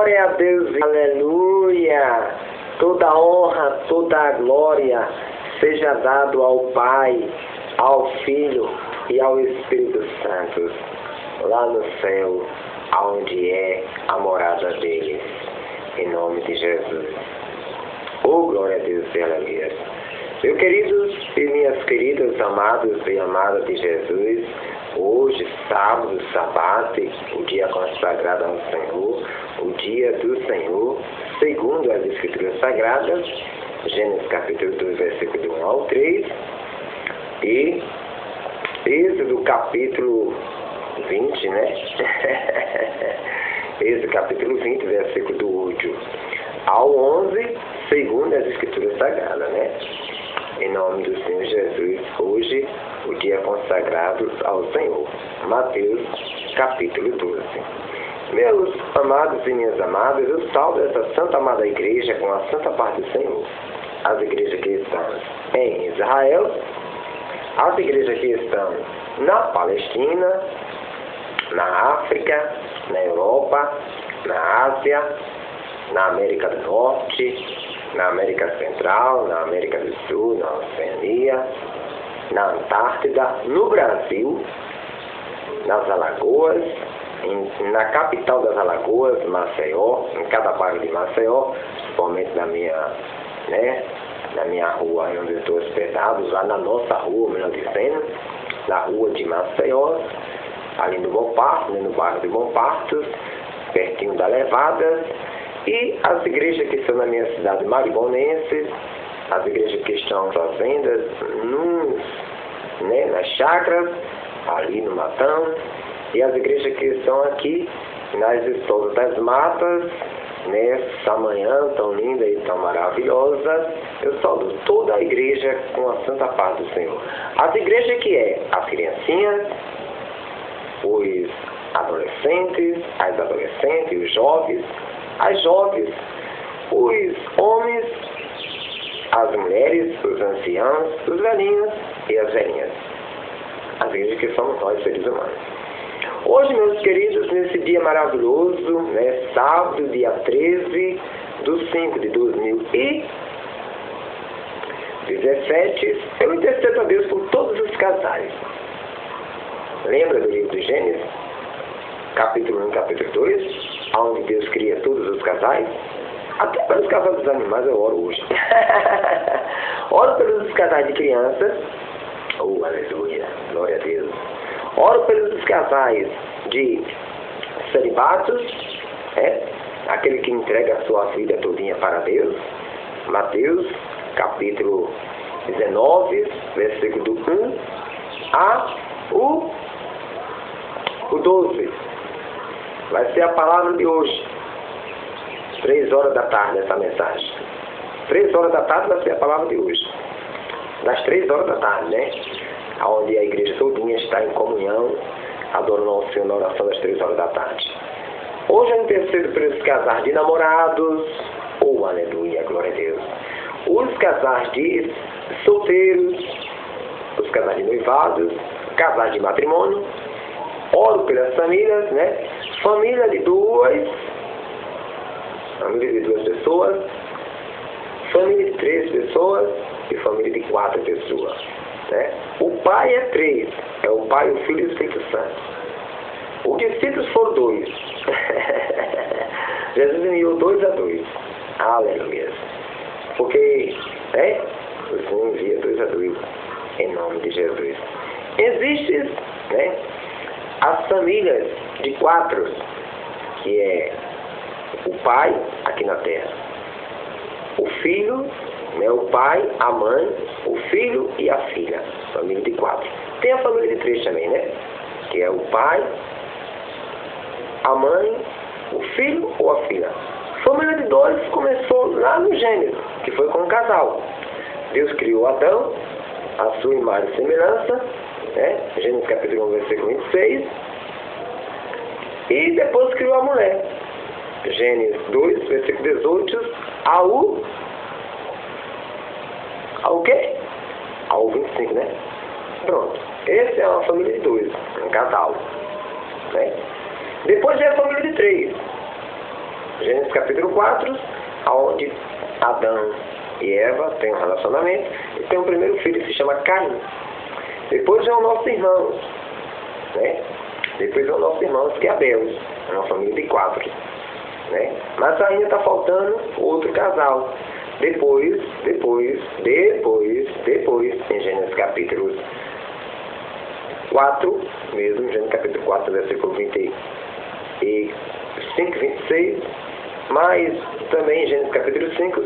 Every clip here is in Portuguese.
Glória a Deus, aleluia! Toda honra, toda glória seja dado ao Pai, ao Filho e ao Espírito Santo, lá no céu, onde é a morada deles, em nome de Jesus. Oh, glória a Deus e aleluia! Meus queridos e minhas queridas, amados e amadas de Jesus, hoje, sábado, sabate, o dia consagrado ao Senhor, o dia do Senhor, segundo as Escrituras Sagradas, Gênesis capítulo 2, versículo 1 ao 3, e Êxodo capítulo 20, né? Êxodo capítulo 20, versículo do 8 ao 11, segundo as Escrituras Sagradas, né? Em nome do Senhor Jesus, hoje, o dia consagrado ao Senhor. Mateus, capítulo 12. Meus amados e minhas amadas, eu salvo essa santa amada igreja com a santa paz do Senhor. As igrejas que estão em Israel, as igrejas que estão na Palestina, na África, na Europa, na Ásia, na América do Norte, na América Central, na América do Sul, na Oceania, na Antártida, no Brasil, nas Alagoas, na capital das Alagoas, Maceió, em cada bairro de Maceió, principalmente na minha rua onde eu estou hospedado, lá na nossa rua, melhor dizendo, na rua de Maceió, ali no Bom Parto, no bairro de Bom Parto, pertinho da Levada. E as igrejas que estão na minha cidade maribonense, as igrejas que estão nas fazendas, nas chácaras, ali no Matão, e as igrejas que estão aqui nas estolas das matas, nessa manhã tão linda e tão maravilhosa. Eu saúdo toda a igreja com a santa paz do Senhor. As igrejas que é as criancinhas, os adolescentes, as adolescentes, os jovens, as jovens, os homens, as mulheres, os anciãos, os velhinhos e as velhinhas. As igrejas que somos nós, seres humanos. Hoje, meus queridos, nesse dia maravilhoso, sábado, dia 13 de 5 de 2017, eu intercedo a Deus por todos os casais. Lembra do livro de Gênesis? Capítulo 1, capítulo 2, onde Deus cria todos os casais. Até pelos casais dos animais eu oro hoje. Oro pelos casais de crianças. Oh, aleluia, glória a Deus. Oro pelos casais de celibatos, aquele que entrega a sua vida todinha para Deus. Mateus, capítulo 19, versículo do 1 a o 12. Vai ser a palavra de hoje. 3 horas da tarde essa mensagem. 3 horas da tarde vai ser a palavra de hoje. Das 3 horas da tarde, onde a igreja todinha está em comunhão, adorando ao Senhor na oração das 3 horas da tarde. Hoje eu intercedo pelos casais de namorados. Oh, aleluia, glória a Deus. Os casais de solteiros, os casais de noivados, casais de matrimônio. Oro pelas famílias, família de duas pessoas, família de 3 pessoas e família de 4 pessoas. O pai é 3, é o Pai, o Filho e o Espírito Santo. Os discípulos foram 2. Jesus enviou 2 a 2. Aleluia. Porque, o Senhor envia 2 a 2 em nome de Jesus. Existem, as famílias de 4, que é o pai aqui na terra, o filho, o pai, a mãe, o filho e a filha, família de 4. Tem a família de 3 também, que é o pai, a mãe, o filho ou a filha. Família de 2 começou lá no Gênesis, que foi com um casal. Deus criou Adão, a sua imagem e semelhança, Gênesis capítulo 1, versículo 26, e depois criou a mulher. Gênesis 2, versículo 18, ao quê? Ao 25, Pronto. Essa é uma família de 2, um casal. Depois é a família de 3. Gênesis capítulo 4, onde Adão e Eva têm um relacionamento e tem um primeiro filho que se chama Caim. Depois vem o nosso irmão, né? Depois vem o nosso irmão que é Abel, é uma família de 4, né? Mas ainda está faltando outro casal. Depois, em Gênesis capítulo 4, mesmo, Gênesis capítulo 4, versículo 25, 26, mas também em Gênesis capítulo 5,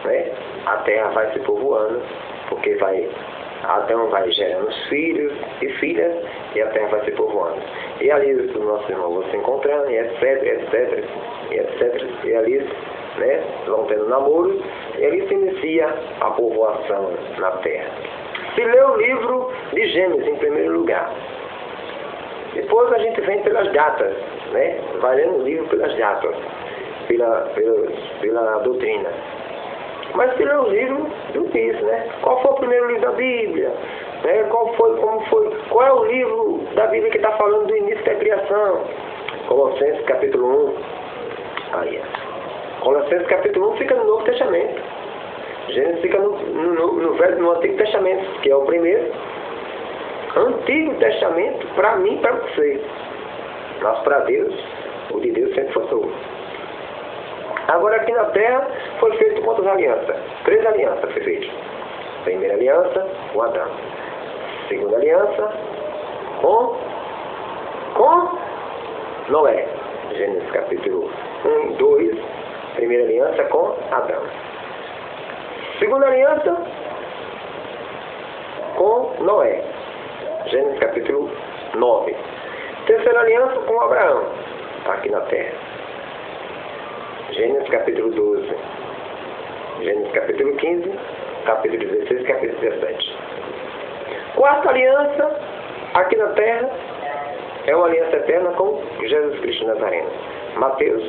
né, a terra vai se povoando, porque Adão vai gerando filhos e filhas, e a terra vai se povoando. E ali os nossos irmãos vão se encontrando, e etc. E ali, né, vão tendo namoros, e ali se inicia a povoação na terra. Se lê o livro de Gênesis em primeiro lugar. Depois a gente vem pelas datas, né? Vai lendo o livro pelas datas, pela doutrina. Mas se lê o livro do diz, né? Qual foi o primeiro livro da Bíblia? Né? Qual é o livro da Bíblia que está falando do início da criação? Colossenses capítulo 1. Aí, Colossenses capítulo 1 fica no Novo Testamento. Gênesis fica no Antigo Testamento, que é o primeiro. Antigo Testamento para mim e para você. Mas para Deus, o de Deus sempre foi novo. Agora aqui na terra foi feito quantas alianças? 3 alianças foi feito. Primeira aliança com Adão. Segunda aliança com Noé. Gênesis capítulo 1 e 2. Primeira aliança com Adão. Segunda aliança com Noé. Gênesis capítulo 9. Terceira aliança com Abraão, aqui na terra. Gênesis capítulo 12. Gênesis capítulo 15, capítulo 16 e capítulo 17. Quarta aliança, aqui na terra, é uma aliança eterna com Jesus Cristo Nazareno. Mateus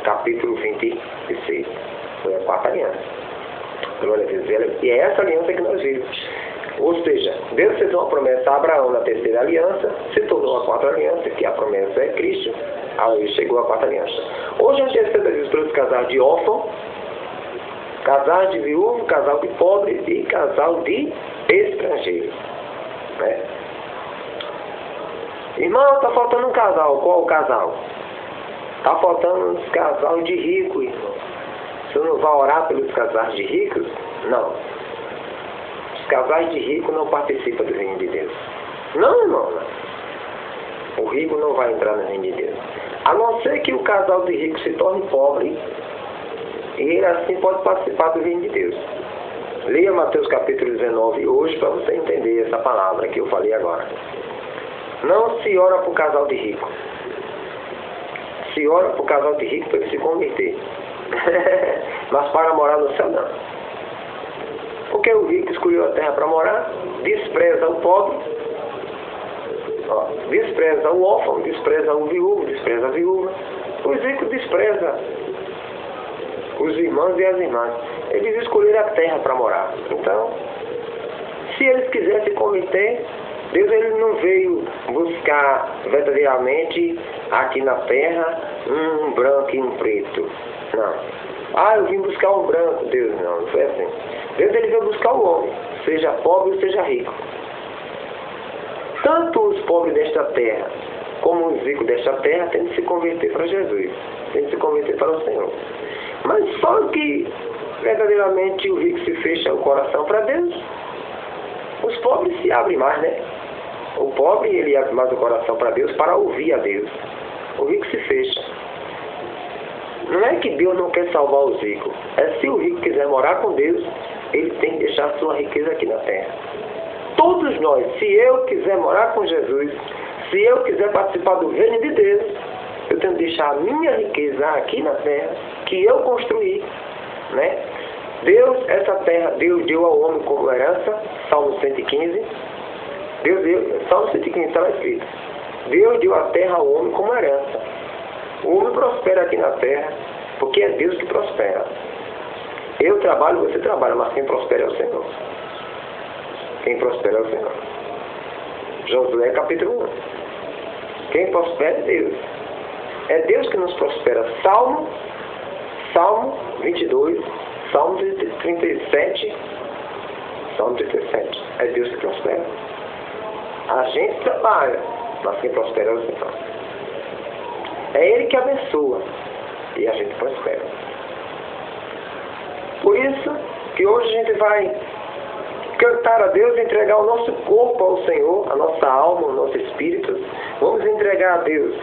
capítulo 26. Foi a quarta aliança. Glória a Deus. E é essa aliança que nós vimos. Ou seja, Deus fez uma promessa a Abraão na terceira aliança, se tornou a quarta aliança, que a promessa é Cristo, aí chegou a quarta aliança. Hoje a gente recebe as escrituras de casal de órfão, casal de viúvo, casal de pobre e casal de estrangeiro. Né? Irmão, está faltando um casal. Qual o casal? Está faltando um casal de ricos, irmão. Você não vai orar pelos casais de ricos? Não. Os casais de rico não participam do reino de Deus. Não, irmão. Não. O rico não vai entrar no reino de Deus. A não ser que o casal de rico se torne pobre, e ele assim pode participar do reino de Deus. Leia Mateus capítulo 19 hoje para você entender essa palavra que eu falei agora. Não se ora para o casal de rico. Se ora para o casal de rico para ele se converter. Mas para morar no céu não. Porque o rico escolheu a terra para morar, despreza o pobre, despreza o órfão, despreza o viúvo, despreza a viúva. Os ricos desprezam os irmãos e as irmãs. Eles escolheram a terra para morar. Então, se eles quisessem se converter, Deus ele não veio buscar verdadeiramente aqui na terra um branco e um preto. Não. Eu vim buscar um branco. Deus não foi assim. Deus ele veio buscar o homem, seja pobre ou seja rico. Tanto os pobres desta terra como os ricos desta terra têm de se converter para Jesus, têm de se converter para o Senhor. Mas só que verdadeiramente o rico se fecha o coração para Deus, os pobres se abrem mais, né? O pobre ele abre mais o coração para Deus para ouvir a Deus. O rico se fecha. Não é que Deus não quer salvar os ricos. É se o rico quiser morar com Deus, ele tem que deixar sua riqueza aqui na terra. Todos nós, se eu quiser morar com Jesus, se eu quiser participar do reino de Deus, eu tenho que deixar a minha riqueza aqui na terra, que eu construí, né? Deus, essa terra, Deus deu ao homem como herança, Salmo 115. Deus deu, Salmo 115 está escrito. Deus deu a terra ao homem como herança. O homem prospera aqui na terra, porque é Deus que prospera. Eu trabalho, você trabalha, mas quem prospera é o Senhor. Quem prospera é o Senhor. Josué capítulo 1. Quem prospera é Deus. É Deus que nos prospera. Salmo Salmo 22, Salmo 37. Salmo 37. É Deus que prospera. A gente trabalha, mas quem prospera é o Senhor. É Ele que abençoa e a gente prospera. Por isso que hoje a gente vai cantar a Deus, entregar o nosso corpo ao Senhor, a nossa alma, o nosso espírito. Vamos entregar a Deus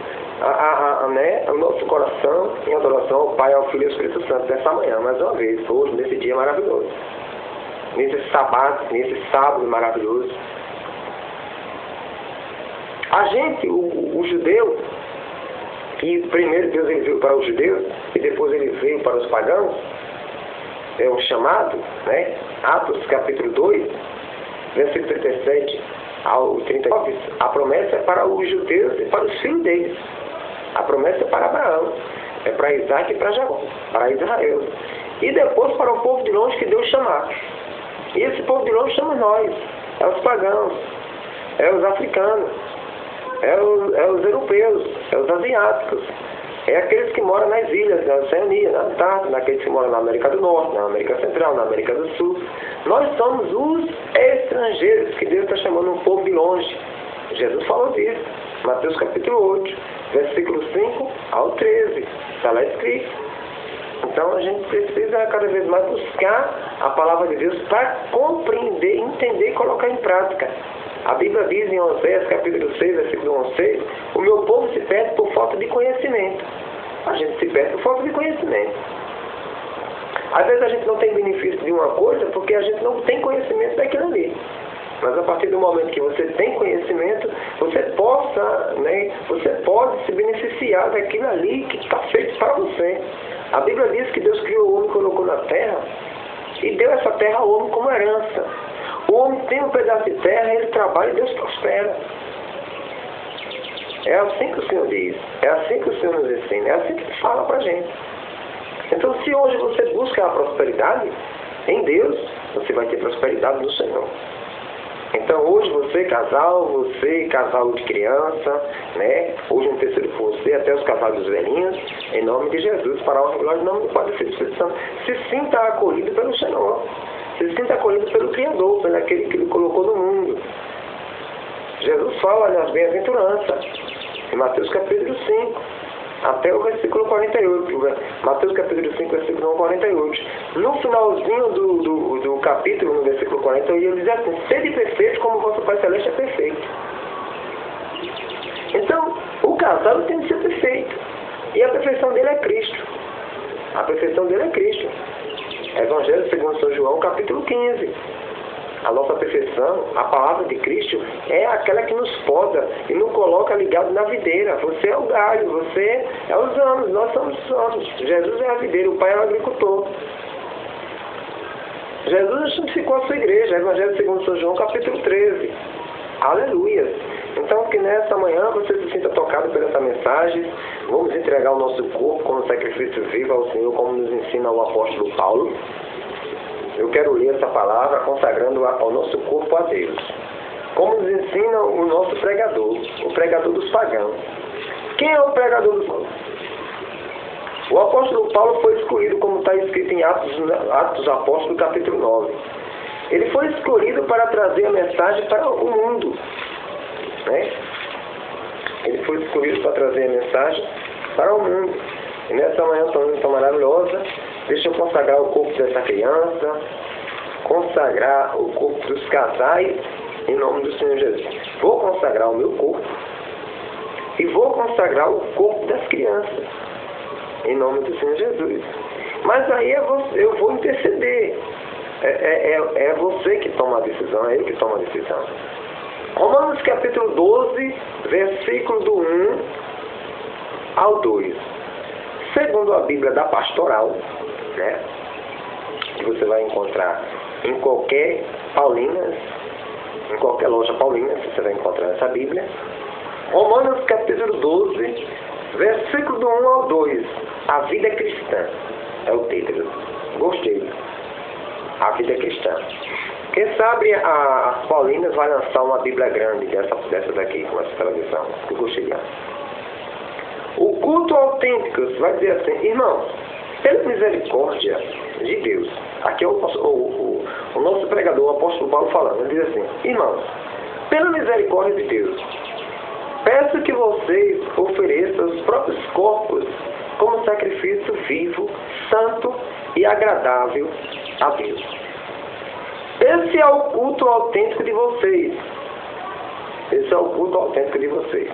o nosso coração em adoração ao Pai, ao Filho e ao Espírito Santo nessa manhã, mais uma vez, hoje, nesse dia maravilhoso. Nesse sábado maravilhoso. A gente, o judeu, que primeiro Deus ele veio para os judeus e depois ele veio para os pagãos, é um chamado, né? Atos capítulo 2, versículo 37 ao 39, a promessa é para os judeus e para os filhos deles. A promessa é para Abraão, é para Isaac e para Jacó, para Israel. E depois para o povo de longe que Deus chamar. E esse povo de longe chama nós, é os pagãos, é os africanos, é os europeus, é os asiáticos, é aqueles que moram nas ilhas, na Oceania, na Antártida, aqueles que moram na América do Norte, na América Central, na América do Sul. Nós somos os estrangeiros que Deus está chamando um povo de longe. Jesus falou disso, Mateus capítulo 8, versículo 5 ao 13, está lá escrito. Então a gente precisa cada vez mais buscar a palavra de Deus para compreender, entender e colocar em prática. A Bíblia diz em Oséias capítulo 6, versículo 1 ao 6, o meu povo se perde por falta de conhecimento. A gente se perde por falta de conhecimento. Às vezes a gente não tem benefício de uma coisa porque a gente não tem conhecimento daquilo ali. Mas a partir do momento que você tem conhecimento, você pode se beneficiar daquilo ali que está feito para você. A Bíblia diz que Deus criou o homem e colocou na terra e deu essa terra ao homem como herança. O homem tem um pedaço de terra, ele trabalha e Deus prospera. É assim que o Senhor diz, é assim que o Senhor nos ensina, é assim que Ele fala para a gente. Então, se hoje você busca a prosperidade em Deus, você vai ter prosperidade no Senhor. Então, hoje você casal de criança, né? Hoje um terceiro for você, até os casais dos velhinhos, em nome de Jesus, para a honra e glória, em nome do Pai, do Filho e do Espírito Santo. Se sinta acolhido pelo Senhor. Se sinta acolhido pelo Criador, pelo aquele que Ele colocou no mundo. Jesus fala nas bem-aventuranças, em Mateus capítulo 5, até o versículo 48. Mateus capítulo 5, versículo 48. No finalzinho do capítulo, no versículo 40, ele diz assim: sede perfeito como vosso Pai Celeste é perfeito. Então, o casal tem que ser perfeito. E a perfeição dele é Cristo. A perfeição dele é Cristo. Evangelho segundo São João, capítulo 15. A nossa perfeição, a palavra de Cristo, é aquela que nos poda e nos coloca ligado na videira. Você é o galho, você é os anos, nós somos os anos. Jesus é a videira, o Pai é o agricultor. Jesus santificou a sua igreja, Evangelho segundo São João, capítulo 13. Aleluia! Então, que nessa manhã você se sinta tocado por essa mensagem. Vamos entregar o nosso corpo como sacrifício vivo ao Senhor, como nos ensina o apóstolo Paulo. Eu quero ler essa palavra consagrando ao nosso corpo a Deus. Como nos ensina o nosso pregador, o pregador dos pagãos. Quem é o pregador dos pagãos? O apóstolo Paulo foi escolhido, como está escrito em Atos Apóstolos, capítulo 9. Ele foi escolhido para trazer a mensagem para o mundo. Né? Ele foi escolhido para trazer a mensagem para o mundo. E nessa manhã tão maravilhosa, deixa eu consagrar o corpo dessa criança, consagrar o corpo dos casais, em nome do Senhor Jesus. Vou consagrar o meu corpo e vou consagrar o corpo das crianças, em nome do Senhor Jesus. Mas aí eu vou interceder. É você que toma a decisão, é Ele que toma a decisão. Romanos capítulo 12, versículo do 1 ao 2. Segundo a Bíblia da Pastoral, né, que você vai encontrar em qualquer Paulinas, em qualquer loja Paulina, você vai encontrar essa Bíblia. Romanos capítulo 12, versículo do 1 ao 2. A vida cristã é o título. Gostei. A vida cristã. Quem sabe as Paulinas vai lançar uma Bíblia grande dessa daqui, com essa televisão. Eu gostei dela. O culto autêntico vai dizer assim: irmãos, Pela misericórdia de Deus, aqui é o nosso pregador, o apóstolo Paulo falando, ele diz assim: irmãos, pela misericórdia de Deus, peço que vocês ofereçam os próprios corpos como sacrifício vivo, santo e agradável a Deus. Esse é o culto autêntico de vocês. Esse é o culto autêntico de vocês.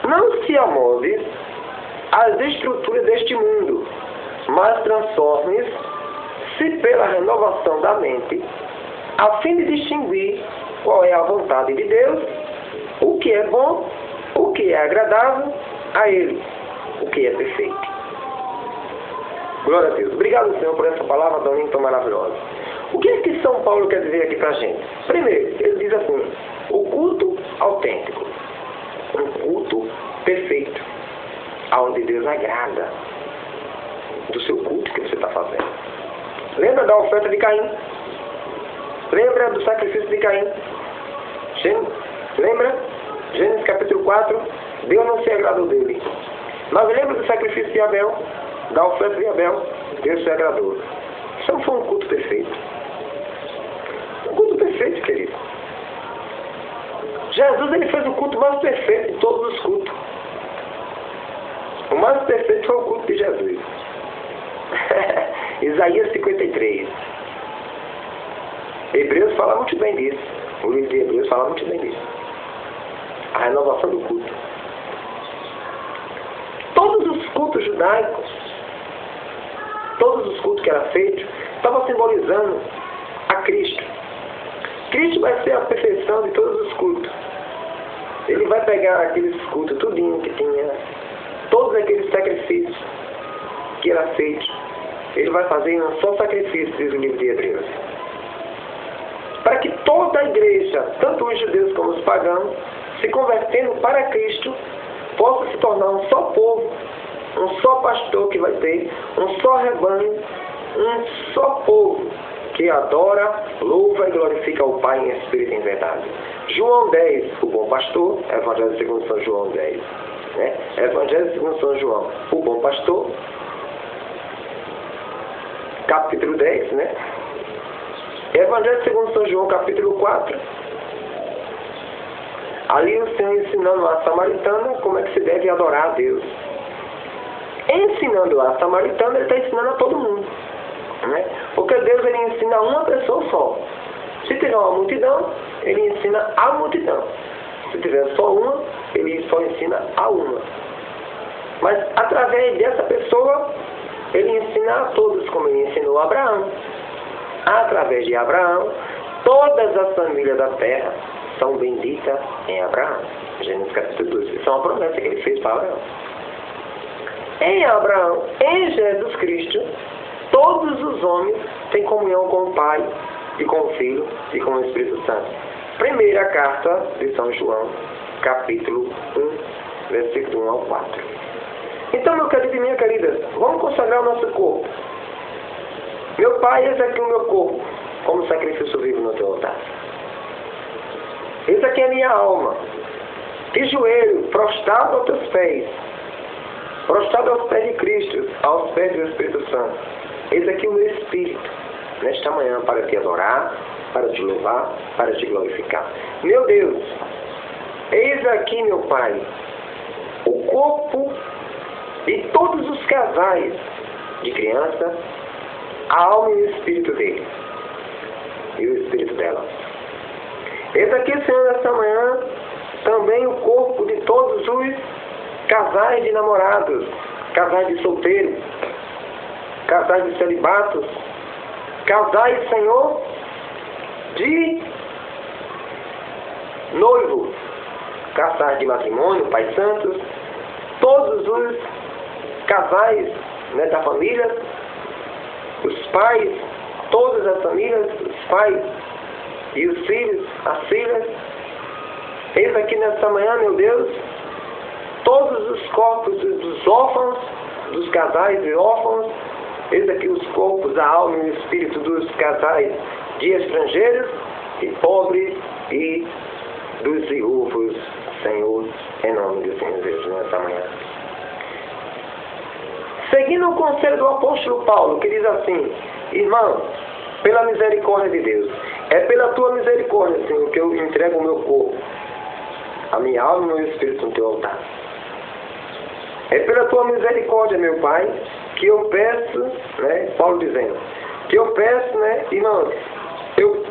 Não se amolde às estruturas deste mundo, mas transforme-se pela renovação da mente, a fim de distinguir qual é a vontade de Deus, o que é bom, o que é agradável a Ele, o que é perfeito. Glória a Deus. Obrigado, Senhor, por essa palavra tão maravilhosa. O que é que São Paulo quer dizer aqui para a gente? Primeiro, ele diz assim: o culto autêntico, um culto perfeito, aonde Deus agrada do seu culto que você está fazendo. Lembra da oferta de Caim? Lembra do sacrifício de Caim? Lembra? Gênesis capítulo 4, Deus não se agradou dele. Mas lembra do sacrifício de Abel? Da oferta de Abel? Deus se agradou. Isso não foi um culto perfeito. Um culto perfeito, querido. Jesus, ele fez o culto mais perfeito de todos os cultos. O mais perfeito foi o culto de Jesus. Isaías 53. Hebreus fala muito bem disso. O livro de Hebreus fala muito bem disso. A renovação do culto. Todos os cultos judaicos, todos os cultos que eram feitos, estavam simbolizando a Cristo. Cristo vai ser a perfeição de todos os cultos. Ele vai pegar aqueles cultos, tudinho que tinha, todos aqueles sacrifícios que eram feitos, ele vai fazer um só sacrifício, diz o livro de Hebreus. Para que toda a igreja, tanto os judeus como os pagãos, se convertendo para Cristo, possa se tornar um só povo, um só pastor que vai ter, um só rebanho, um só povo que adora, louva e glorifica o Pai em espírito e em verdade. João 10, o bom pastor, Evangelho segundo São João 10. Né? Evangelho segundo São João, o bom pastor, capítulo 10, né? Evangelho segundo São João, capítulo 4. Ali o Senhor ensinando a samaritana como é que se deve adorar a Deus. Ensinando a samaritana, ele está ensinando a todo mundo. Né? Porque Deus, ele ensina a uma pessoa só. Se tiver uma multidão, ele ensina a multidão. Se tiver só uma, ele só ensina a uma. Mas através dessa pessoa, ele ensina a todos, como ele ensinou a Abraão. Através de Abraão, todas as famílias da terra são benditas em Abraão. Gênesis capítulo 2. Isso é uma promessa que ele fez para Abraão. Em Abraão, em Jesus Cristo, todos os homens têm comunhão com o Pai e com o Filho e com o Espírito Santo. Primeira carta de São João, capítulo 1, versículo 1 ao 4. Então, meu querido e minha querida, vamos consagrar o nosso corpo. Meu Pai, eis aqui o meu corpo, como sacrifício vivo no teu altar. Eis aqui a minha alma, de joelho, prostrado aos teus pés, prostrado aos pés de Cristo, aos pés do Espírito Santo. Eis aqui o meu espírito, nesta manhã, para te adorar, para te louvar, para te glorificar. Meu Deus, eis aqui, meu Pai, o corpo de todos os casais de criança, a alma e o espírito dele, e o espírito dela. Eis aqui, Senhor, nesta manhã, também o corpo de todos os casais de namorados, casais de solteiros, casais de celibatos, casais, Senhor, de noivo, casais de matrimônio, Pai Santos, todos os casais, né, da família, os pais, todas as famílias, os pais e os filhos, as filhas. Eis aqui nesta manhã, meu Deus, todos os corpos dos órfãos, dos casais e órfãos. Eis aqui os corpos, a alma e o espírito dos casais de estrangeiros e pobres e dos viúvos, Senhor, em nome do Senhor Jesus, nesta manhã. o conselho do apóstolo Paulo, que diz assim: irmão, pela misericórdia de Deus, é pela tua misericórdia, Senhor, que eu entrego o meu corpo, a minha alma e o meu espírito no teu altar. É pela tua misericórdia, meu Pai, que eu peço, né, Paulo dizendo, que eu peço, né, irmãos, eu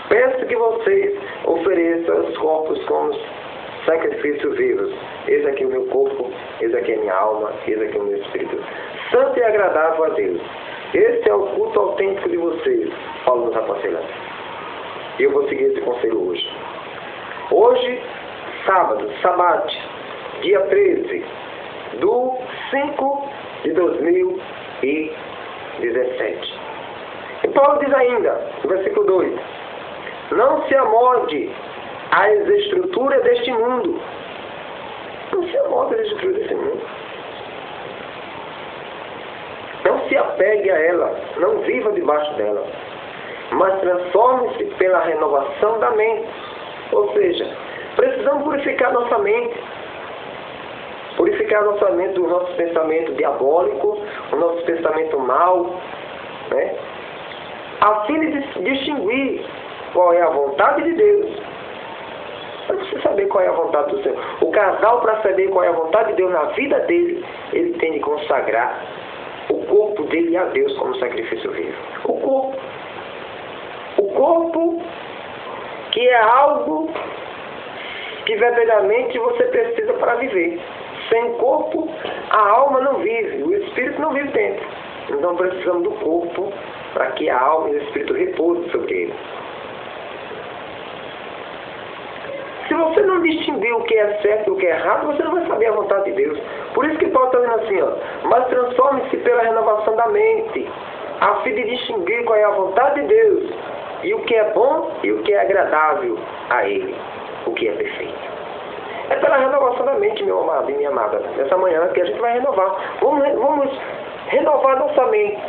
peço que vocês ofereçam os corpos como sacrifícios vivos. Eis aqui o meu corpo, eis aqui a minha alma, eis aqui o meu espírito. Santo e agradável a Deus. Esse é o culto autêntico de vocês, Paulo nos aconselhando. E eu vou seguir esse conselho hoje. Hoje, sábado, sabate, dia 13 do 5 de 2017. E Paulo diz ainda, no versículo 2, não se amolde às estruturas deste mundo. Não se amolde às estruturas deste mundo. Não se apegue a ela, não viva debaixo dela, mas transforme-se pela renovação da mente. Ou seja, precisamos purificar nossa mente. Purificar nossa mente do nosso pensamento diabólico, o nosso pensamento mau, né? A fim de distinguir qual é a vontade de Deus. Para você saber qual é a vontade do Senhor. O casal, para saber qual é a vontade de Deus na vida dele, ele tem de consagrar o corpo dele a Deus como sacrifício vivo. O corpo. O corpo que é algo que verdadeiramente você precisa para viver. Sem corpo, a alma não vive, o espírito não vive dentro. Então precisamos do corpo para que a alma e o espírito repousem sobre ele. Se você não distinguir o que é certo e o que é errado, você não vai saber a vontade de Deus. Por isso que Paulo está dizendo assim, ó, mas transforme-se pela renovação da mente, a fim de distinguir qual é a vontade de Deus, e o que é bom e o que é agradável a Ele, o que é perfeito. É pela renovação da mente, meu amado e minha amada, nessa manhã que a gente vai renovar. Vamos renovar nossa mente.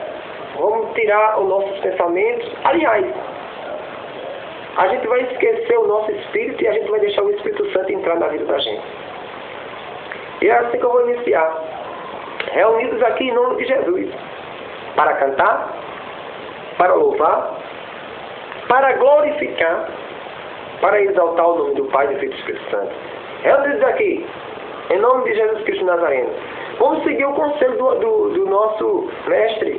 Vamos tirar os nossos pensamentos. Aliás, a gente vai esquecer o nosso espírito e a gente vai deixar o Espírito Santo entrar na vida da gente. E é assim que eu vou iniciar. Reunidos aqui em nome de Jesus. Para cantar, para louvar, para glorificar, para exaltar o nome do Pai, do Filho e do Espírito Santo. Reunidos aqui, em nome de Jesus Cristo Nazareno. Vamos seguir o conselho do nosso mestre.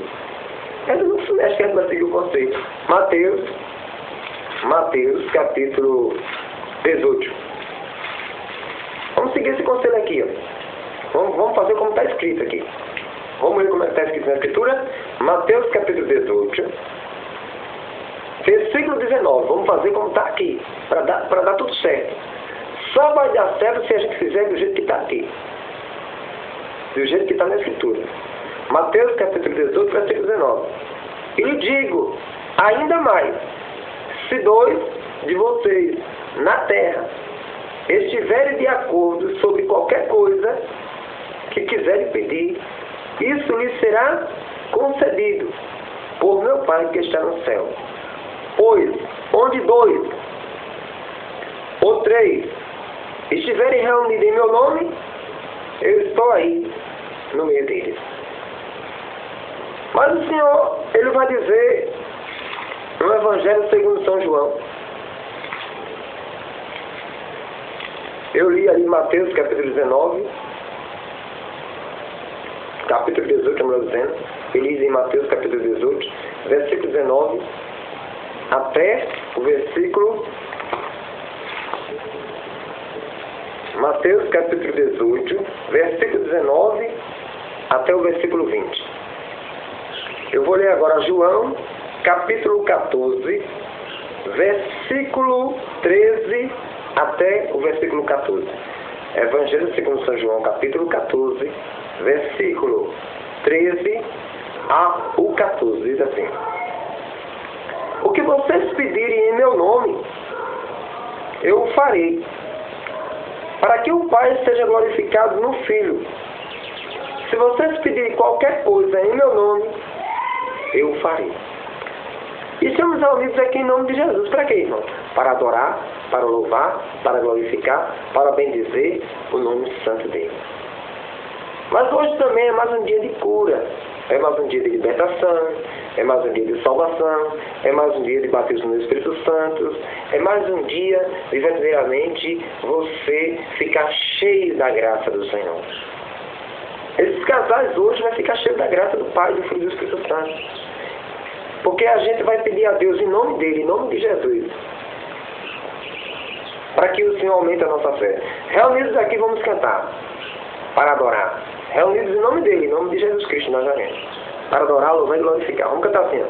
É do nosso mestre que a gente vai seguir o conselho. Mateus, capítulo 18. Vamos seguir esse conselho aqui, ó. Vamos fazer como está escrito aqui. Vamos ver como está escrito na Escritura. Mateus, capítulo 18. Versículo 19. Vamos fazer como está aqui. Para dar tudo certo. Só vai dar certo se a gente fizer do jeito que está aqui. Do jeito que está na Escritura. Mateus, capítulo 18, versículo 19. E lhe digo, ainda mais, se dois de vocês na terra estiverem de acordo sobre qualquer coisa que quiserem pedir, isso lhe será concedido por meu Pai que está no céu. Pois, onde dois ou três estiverem reunidos em meu nome, eu estou aí, no meio deles. Mas o Senhor, Ele vai dizer no Evangelho segundo São João. Eu li ali Mateus capítulo 19, capítulo 18, melhor dizendo. Eu li em Mateus capítulo 18, versículo 19, até o versículo... Mateus capítulo 18, versículo 19, até o versículo 20. Eu vou ler agora João, capítulo 14, versículo 13 até o versículo 14. Evangelho segundo São João, capítulo 14, versículo 13 ao 14. Diz assim: o que vocês pedirem em meu nome, eu o farei, para que o Pai seja glorificado no Filho. Se vocês pedirem qualquer coisa em meu nome, eu o farei. E estamos reunidos aqui em nome de Jesus. Para quê, irmão? Para adorar, para louvar, para glorificar, para bendizer o nome santo dele. Mas hoje também é mais um dia de cura, é mais um dia de libertação, é mais um dia de salvação, é mais um dia de batismo no Espírito Santo, é mais um dia de verdadeiramente você ficar cheio da graça do Senhor. Esses casais hoje vão ficar cheios da graça do Pai, do Filho e do Espírito Santo. Porque a gente vai pedir a Deus em nome dele, em nome de Jesus, para que o Senhor aumente a nossa fé. Reunidos aqui vamos cantar, para adorar. Reunidos em nome dele, em nome de Jesus Cristo Nazareno, para adorar, louvar e glorificar. Vamos cantar assim, ó.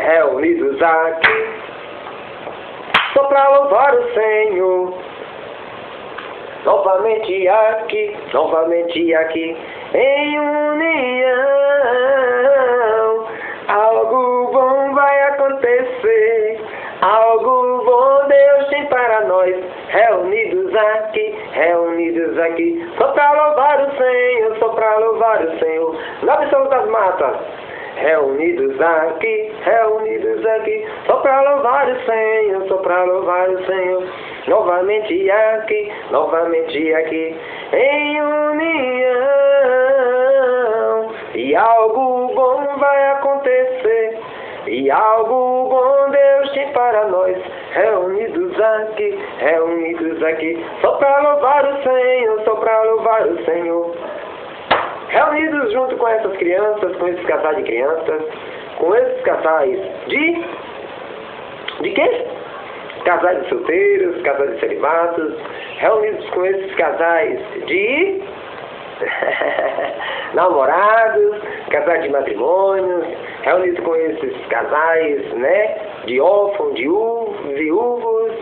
Reunidos aqui, só para louvar o Senhor. Novamente aqui, em união. Algo bom vai acontecer, algo bom Deus tem para nós. Reunidos aqui, só para louvar o Senhor, só para louvar o Senhor. Na absolutas matas. Reunidos aqui, só para louvar o Senhor, só para louvar o Senhor. Novamente aqui, em união. E algo bom vai acontecer, e algo bom Deus tem para nós. Reunidos aqui, só para louvar o Senhor, só para louvar o Senhor. Reunidos junto com essas crianças, com esses casais de crianças, com esses casais de quê? Casais de solteiros, casais de celibatos, reunidos com esses casais de namorados, casais de matrimônios, reunidos com esses casais, né, de órfãos, de viúvos,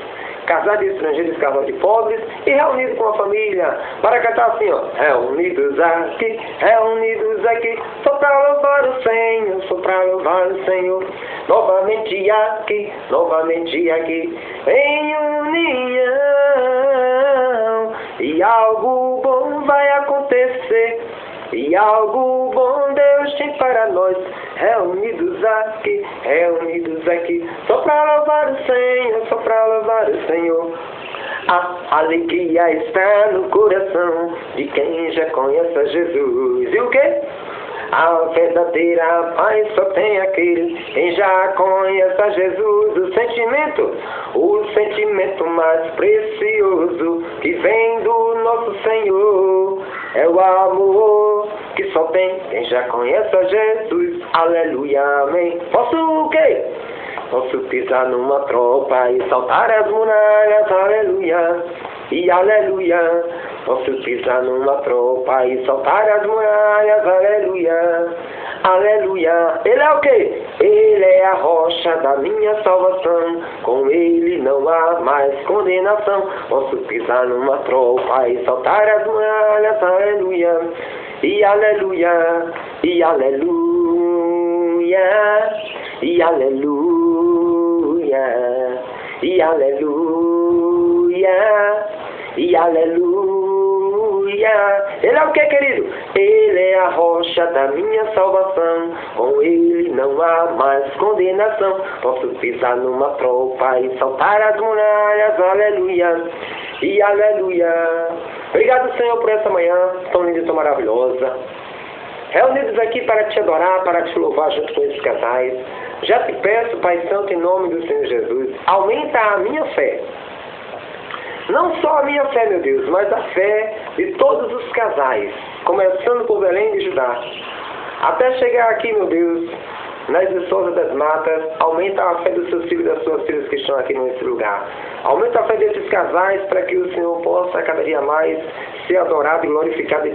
casais de estrangeiros, casais de pobres, e reunidos com a família, para cantar assim, ó, reunidos aqui, só para louvar o Senhor, só para louvar o Senhor. Novamente aqui, em união. E algo bom vai acontecer, e algo bom Deus tem para nós. Reunidos aqui, só para louvar o Senhor, só para louvar o Senhor. A alegria está no coração de quem já conhece a Jesus. E o quê? A verdadeira paz só tem aquele quem já conhece a Jesus. O sentimento mais precioso que vem do nosso Senhor é o amor que só tem quem já conhece a Jesus. Aleluia, amém. Posso o quê? Posso pisar numa tropa e saltar as muralhas, aleluia, e aleluia. Posso pisar numa tropa e saltar as muralhas, aleluia, aleluia. Ele é o quê? Ele é a rocha da minha salvação, com ele não há mais condenação. Posso pisar numa tropa e saltar as muralhas, aleluia, e aleluia, e aleluia, e aleluia, e aleluia, e aleluia. Ele é o que, querido? Ele é a rocha da minha salvação, com ele não há mais condenação. Posso pisar numa tropa e saltar as muralhas, aleluia, e aleluia. Obrigado, Senhor, por essa manhã tão linda e tão maravilhosa. Reunidos aqui para te adorar, para te louvar junto com esses casais. Já te peço, Pai Santo, em nome do Senhor Jesus, aumenta a minha fé. Não só a minha fé, meu Deus, mas a fé de todos os casais, começando por Belém de Judá, até chegar aqui, meu Deus, nas Viçosas das Matas. Aumenta a fé dos seus filhos e das suas filhas que estão aqui nesse lugar. Aumenta a fé desses casais para que o Senhor possa cada dia mais ser adorado e glorificado e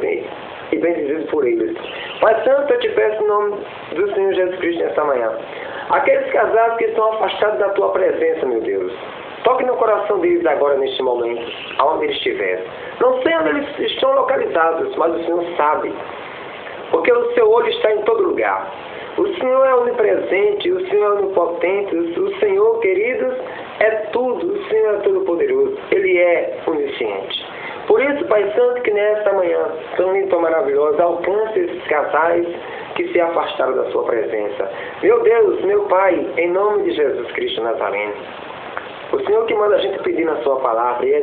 bendizido por eles. Pai Santo, eu te peço em nome do Senhor Jesus Cristo nessa manhã. Aqueles casais que estão afastados da tua presença, meu Deus, toque no coração deles agora, neste momento, aonde eles estiverem. Não sei onde eles estão localizados, mas o Senhor sabe. Porque o seu olho está em todo lugar. O Senhor é onipresente, o Senhor é onipotente, o Senhor, queridos, é tudo. O Senhor é todo poderoso. Ele é onisciente. Por isso, Pai Santo, que nesta manhã, tão lindo, tão maravilhosa, alcance esses casais que se afastaram da sua presença. Meu Deus, meu Pai, em nome de Jesus Cristo Nazareno, o Senhor que manda a gente pedir na sua palavra, e é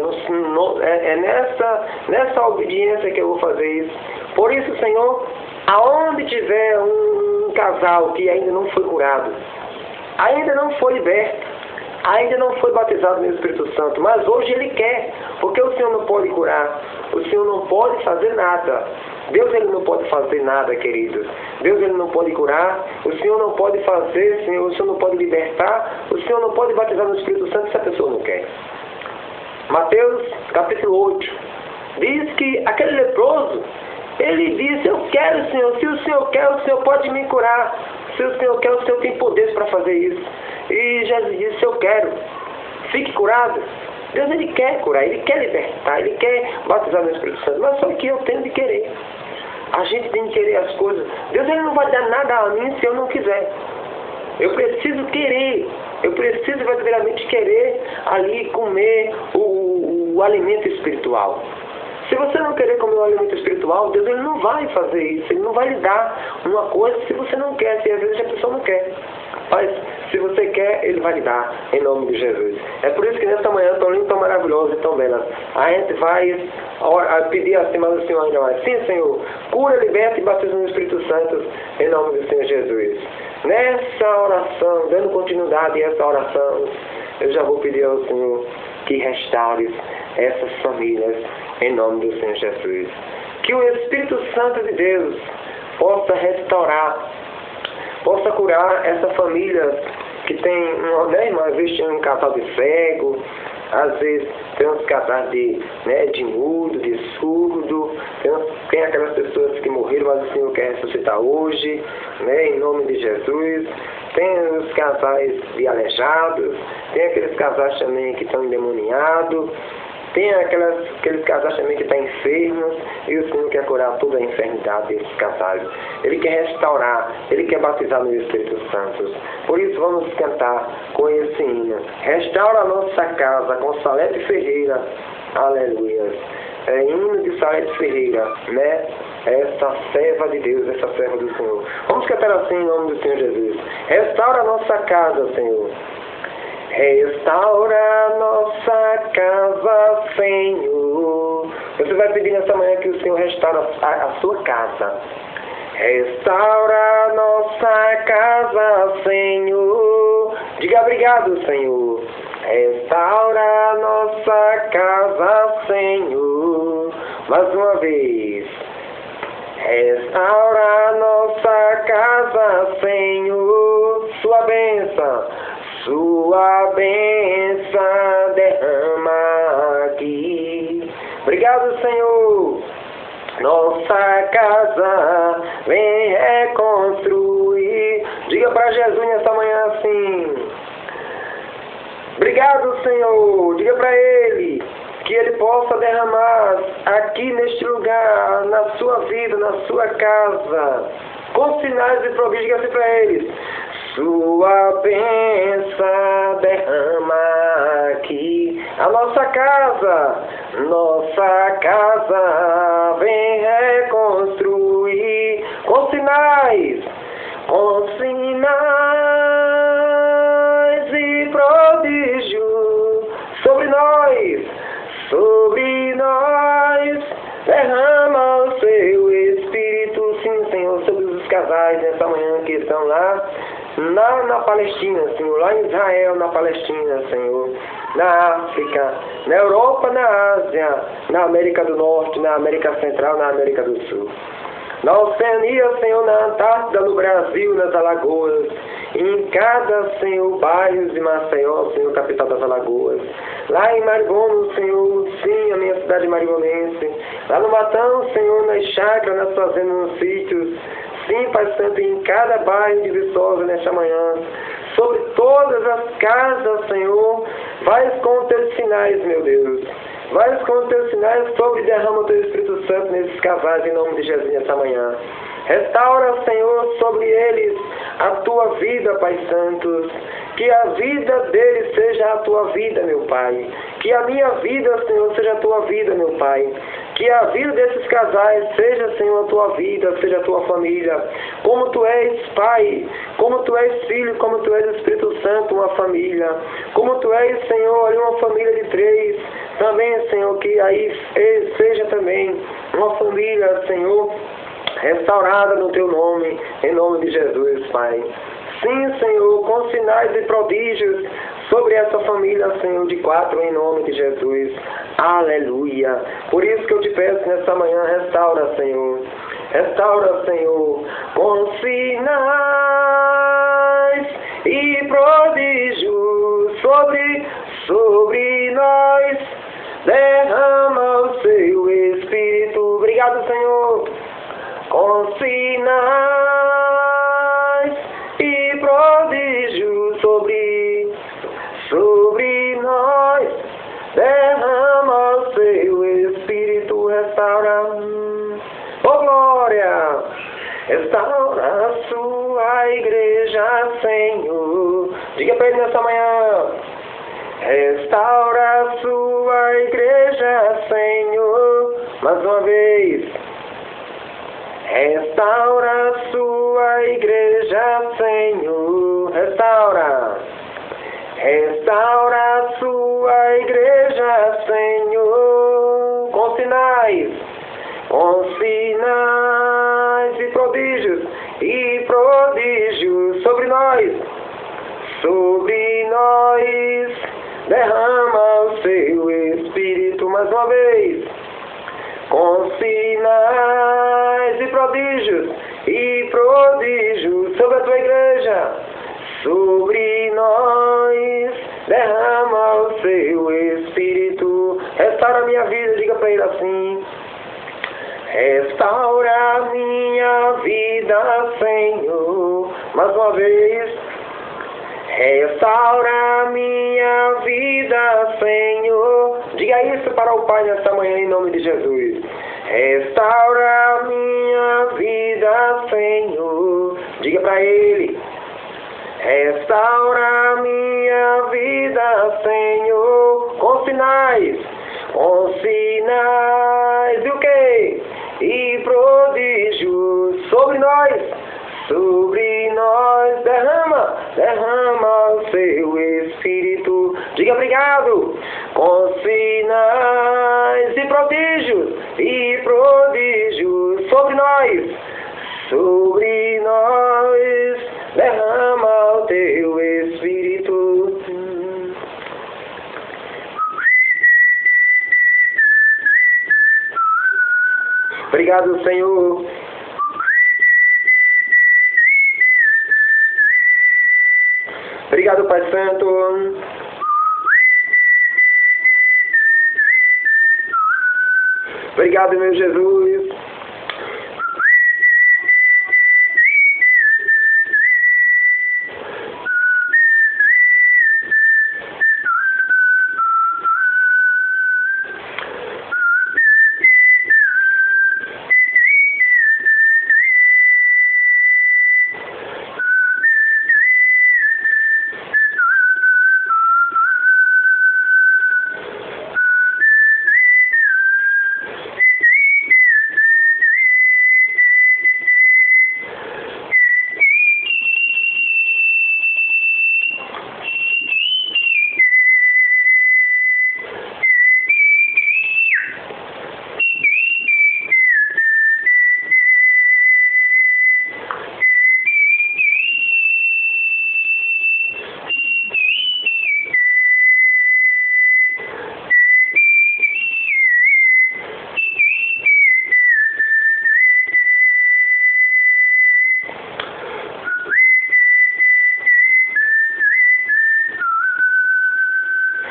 nessa obediência que eu vou fazer isso, Por isso, Senhor, aonde tiver um casal que ainda não foi curado, ainda não foi liberto, ainda não foi batizado no Espírito Santo, mas hoje ele quer, porque o Senhor não pode curar, o Senhor não pode fazer nada. Deus, ele não pode fazer nada, queridos. Deus, ele não pode curar, o Senhor não pode fazer, o Senhor não pode libertar, o Senhor não pode batizar no Espírito Santo se a pessoa não quer. Mateus capítulo 8 diz que aquele leproso, ele disse: eu quero, Senhor, se o Senhor quer, o Senhor pode me curar, se o Senhor quer, o Senhor tem poder para fazer isso. E Jesus disse: eu quero, fique curado. Deus, ele quer curar, ele quer libertar, ele quer batizar no Espírito Santo, mas só que eu tenho de querer. A gente tem de querer as coisas. Deus, ele não vai dar nada a mim se eu não quiser. Eu preciso querer, eu preciso verdadeiramente querer ali comer o alimento espiritual. Se você não querer comer o alimento espiritual, Deus, ele não vai fazer isso, ele não vai lhe dar uma coisa se você não quer, se às vezes a pessoa não quer. Mas se você quer, ele vai lhe dar, em nome de Jesus. É por isso que nesta manhã, tão lindo, tão maravilhoso e tão bela, a gente vai pedir acima do Senhor ainda mais. Sim, Senhor, cura, liberta e batiza no Espírito Santo, em nome do Senhor Jesus. Nessa oração, dando continuidade a essa oração, eu já vou pedir ao Senhor que restaure essas famílias, em nome do Senhor Jesus. Que o Espírito Santo de Deus possa restaurar, possa curar essa família que tem, às vezes tem um casal de cego, às vezes tem uns casais de mudo, de surdo, tem aquelas pessoas que morreram, mas o Senhor quer ressuscitar hoje, em nome de Jesus. Tem os casais de aleijados, tem aqueles casais também que estão endemoniados, tem aqueles casais também que estão enfermos, e o Senhor quer curar toda a enfermidade desses casais. Ele quer restaurar, ele quer batizar no Espírito Santo. Por isso vamos cantar com esse hino. Restaura a nossa casa com Salete Ferreira. Aleluia. É hino de Salete Ferreira, essa serva de Deus, essa serva do Senhor. Vamos cantar assim em nome do Senhor Jesus. Restaura a nossa casa, Senhor. Restaura nossa casa, Senhor. Você vai pedir nessa manhã que o Senhor restaure a sua casa. Restaura nossa casa, Senhor. Diga obrigado, Senhor. Restaura nossa casa, Senhor. Mais uma vez. Restaura nossa casa, Senhor. Sua bênção derrama aqui. Obrigado, Senhor. Nossa casa vem reconstruir. Diga para Jesus nessa manhã assim. Obrigado, Senhor. Diga para Ele que Ele possa derramar aqui neste lugar, na sua vida, na sua casa, com sinais e prodígios. Diga assim para Ele. Sua bênção derrama aqui. A nossa casa vem reconstruir com sinais e prodígios sobre nós, derrama o seu Espírito, sim, Senhor, sobre os casais nessa manhã que estão lá na Palestina, Senhor, lá em Israel, na Palestina, Senhor, na África, na Europa, na Ásia, na América do Norte, na América Central, na América do Sul. Na Oceania, Senhor, na Antártida, no Brasil, nas Alagoas, em cada, Senhor, bairro de Maceió, Senhor, capital das Alagoas. Lá em Maribondo, Senhor, sim, a minha cidade maribonense. Lá no Matão, Senhor, nas chácaras, nas fazendas, nos sítios. Sim, Pai Santo, em cada bairro de Viçosa nesta manhã. Sobre todas as casas, Senhor, vai com teus sinais, meu Deus. Vai com os teus sinais sobre derrama o teu Espírito Santo nesses casais, em nome de Jesus, nessa manhã. Restaura, Senhor, sobre eles a tua vida, Pai Santo. Que a vida deles seja a tua vida, meu Pai. Que a minha vida, Senhor, seja a tua vida, meu Pai. Que a vida desses casais seja, Senhor, a tua vida, seja a tua família. Como tu és Pai, como tu és Filho, como tu és Espírito Santo, uma família. Como tu és, Senhor, uma família de 3. Também, Senhor, que aí seja também uma família, Senhor, restaurada no teu nome, em nome de Jesus, Pai. Sim, Senhor, com sinais e prodígios sobre essa família, Senhor, de 4, em nome de Jesus. Aleluia. Por isso que eu te peço nessa manhã, restaura, Senhor. Restaura, Senhor, com sinais e prodígios sobre nós. Derrama o seu Espírito. Obrigado, Senhor. Com sinais e prodígios sobre nós. Derrama o seu Espírito. Restaura. Oh, glória! Restaura a sua igreja, Senhor. Diga para ele nessa manhã. Restaura a sua igreja, Senhor. Mais uma vez. Restaura a sua igreja, Senhor. Restaura. Restaura a sua igreja, Senhor. Com sinais e prodígios sobre nós. Sobre nós. Derrama o seu Espírito mais uma vez. Com sinais e prodígios sobre a tua igreja. Sobre nós. Derrama o seu Espírito. Restaura a minha vida, diga para ele assim. Restaura a minha vida, Senhor. Mais uma vez. Restaura a minha vida, Senhor. Diga isso para o Pai nessa manhã em nome de Jesus. Restaura a minha vida, Senhor. Diga para Ele. Restaura a minha vida, Senhor. Com sinais e o quê? E prodígios sobre nós. Sobre nós, derrama o seu Espírito. Diga obrigado. Com sinais e prodígios sobre nós, derrama o teu Espírito. Obrigado, Senhor. Obrigado, Pai Santo. Obrigado, meu Jesus.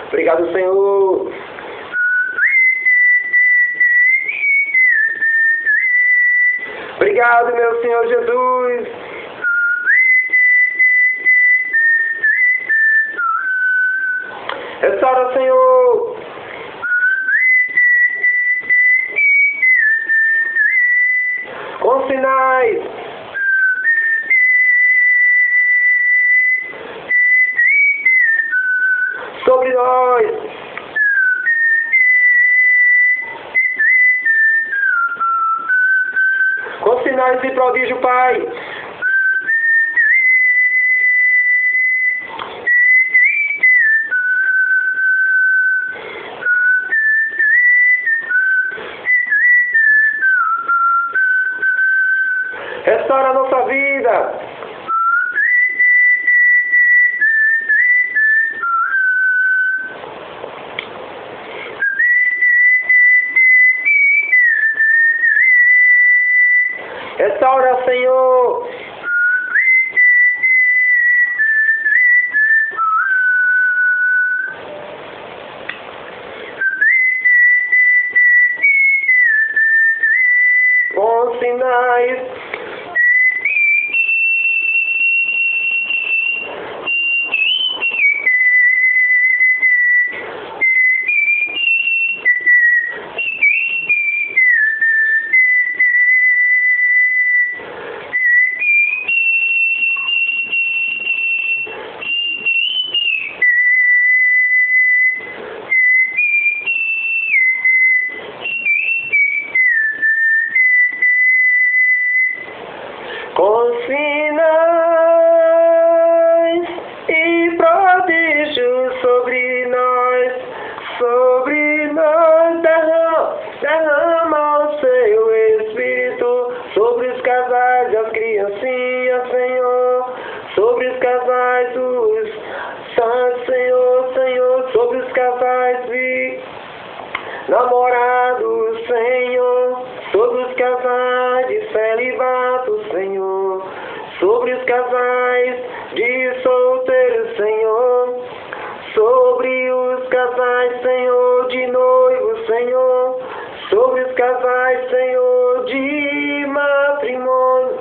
Obrigado, Senhor. Obrigado, meu Senhor Jesus. Restaura, Senhor. Com sinais. Sobre nós. Com sinais e prodígio, Pai. Restaura a nossa vida. Restaura, Senhor. Com sinais. Com sinais e prodígios sobre nós, derrama o seu Espírito sobre os casais e as criancinhas, Senhor, sobre os casais dos santos, Senhor, sobre os casais namorados, Senhor, sobre os casais de celibato, Senhor, sobre os casais de solteiros, Senhor, sobre os casais, Senhor, de noivos, Senhor, sobre os casais, Senhor, de matrimônio,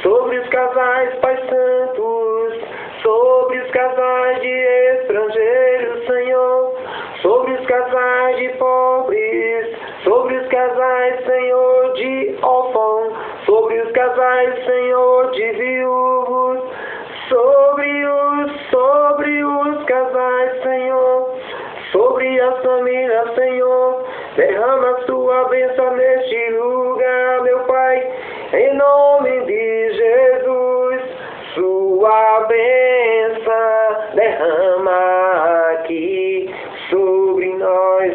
sobre os casais, Pai Santos, sobre os casais de estrangeiros, Senhor, sobre os casais de pobres, sobre os casais, Senhor, de órfãos, sobre os casais, Senhor, de viúvos, sobre os casais, Senhor, sobre as famílias, Senhor, derrama a sua bênção neste lugar, meu Pai, em nome de Jesus, sua bênção derrama aqui sobre nós,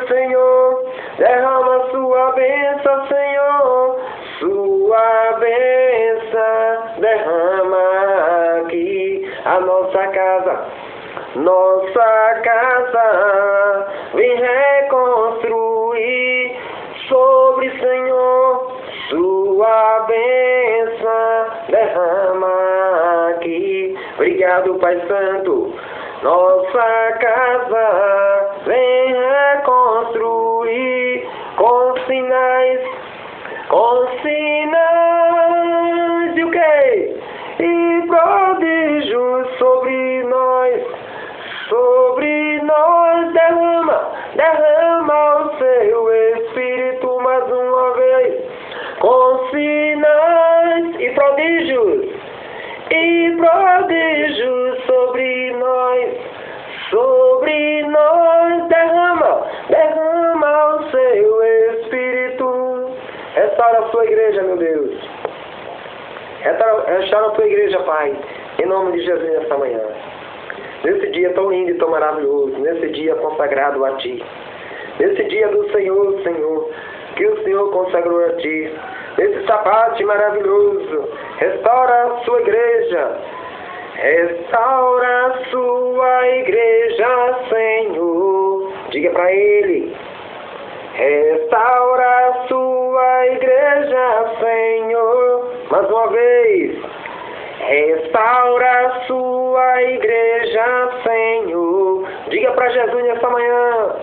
Senhor, derrama sua bênção, Senhor, sua bênção derrama aqui a nossa casa, vem reconstruir sobre, Senhor, sua bênção derrama aqui. Obrigado, Pai Santo. Nossa casa vem reconstruir com sinais de o quê? E prodígios sobre nós, derrama o seu Espírito mais uma vez, com sinais e prodígios sobre nós, derrama o seu Espírito. Restaura a sua igreja, meu Deus. Restaura a tua igreja, Pai, em nome de Jesus nessa manhã. Nesse dia tão lindo e tão maravilhoso, nesse dia consagrado a Ti, nesse dia do Senhor, que o Senhor consagrou a Ti, nesse sabate maravilhoso, restaura a sua igreja, restaura a sua igreja, Senhor, diga para Ele, restaura a sua igreja, Senhor, mais uma vez, restaura a sua igreja, Senhor. Diga para Jesus nessa manhã.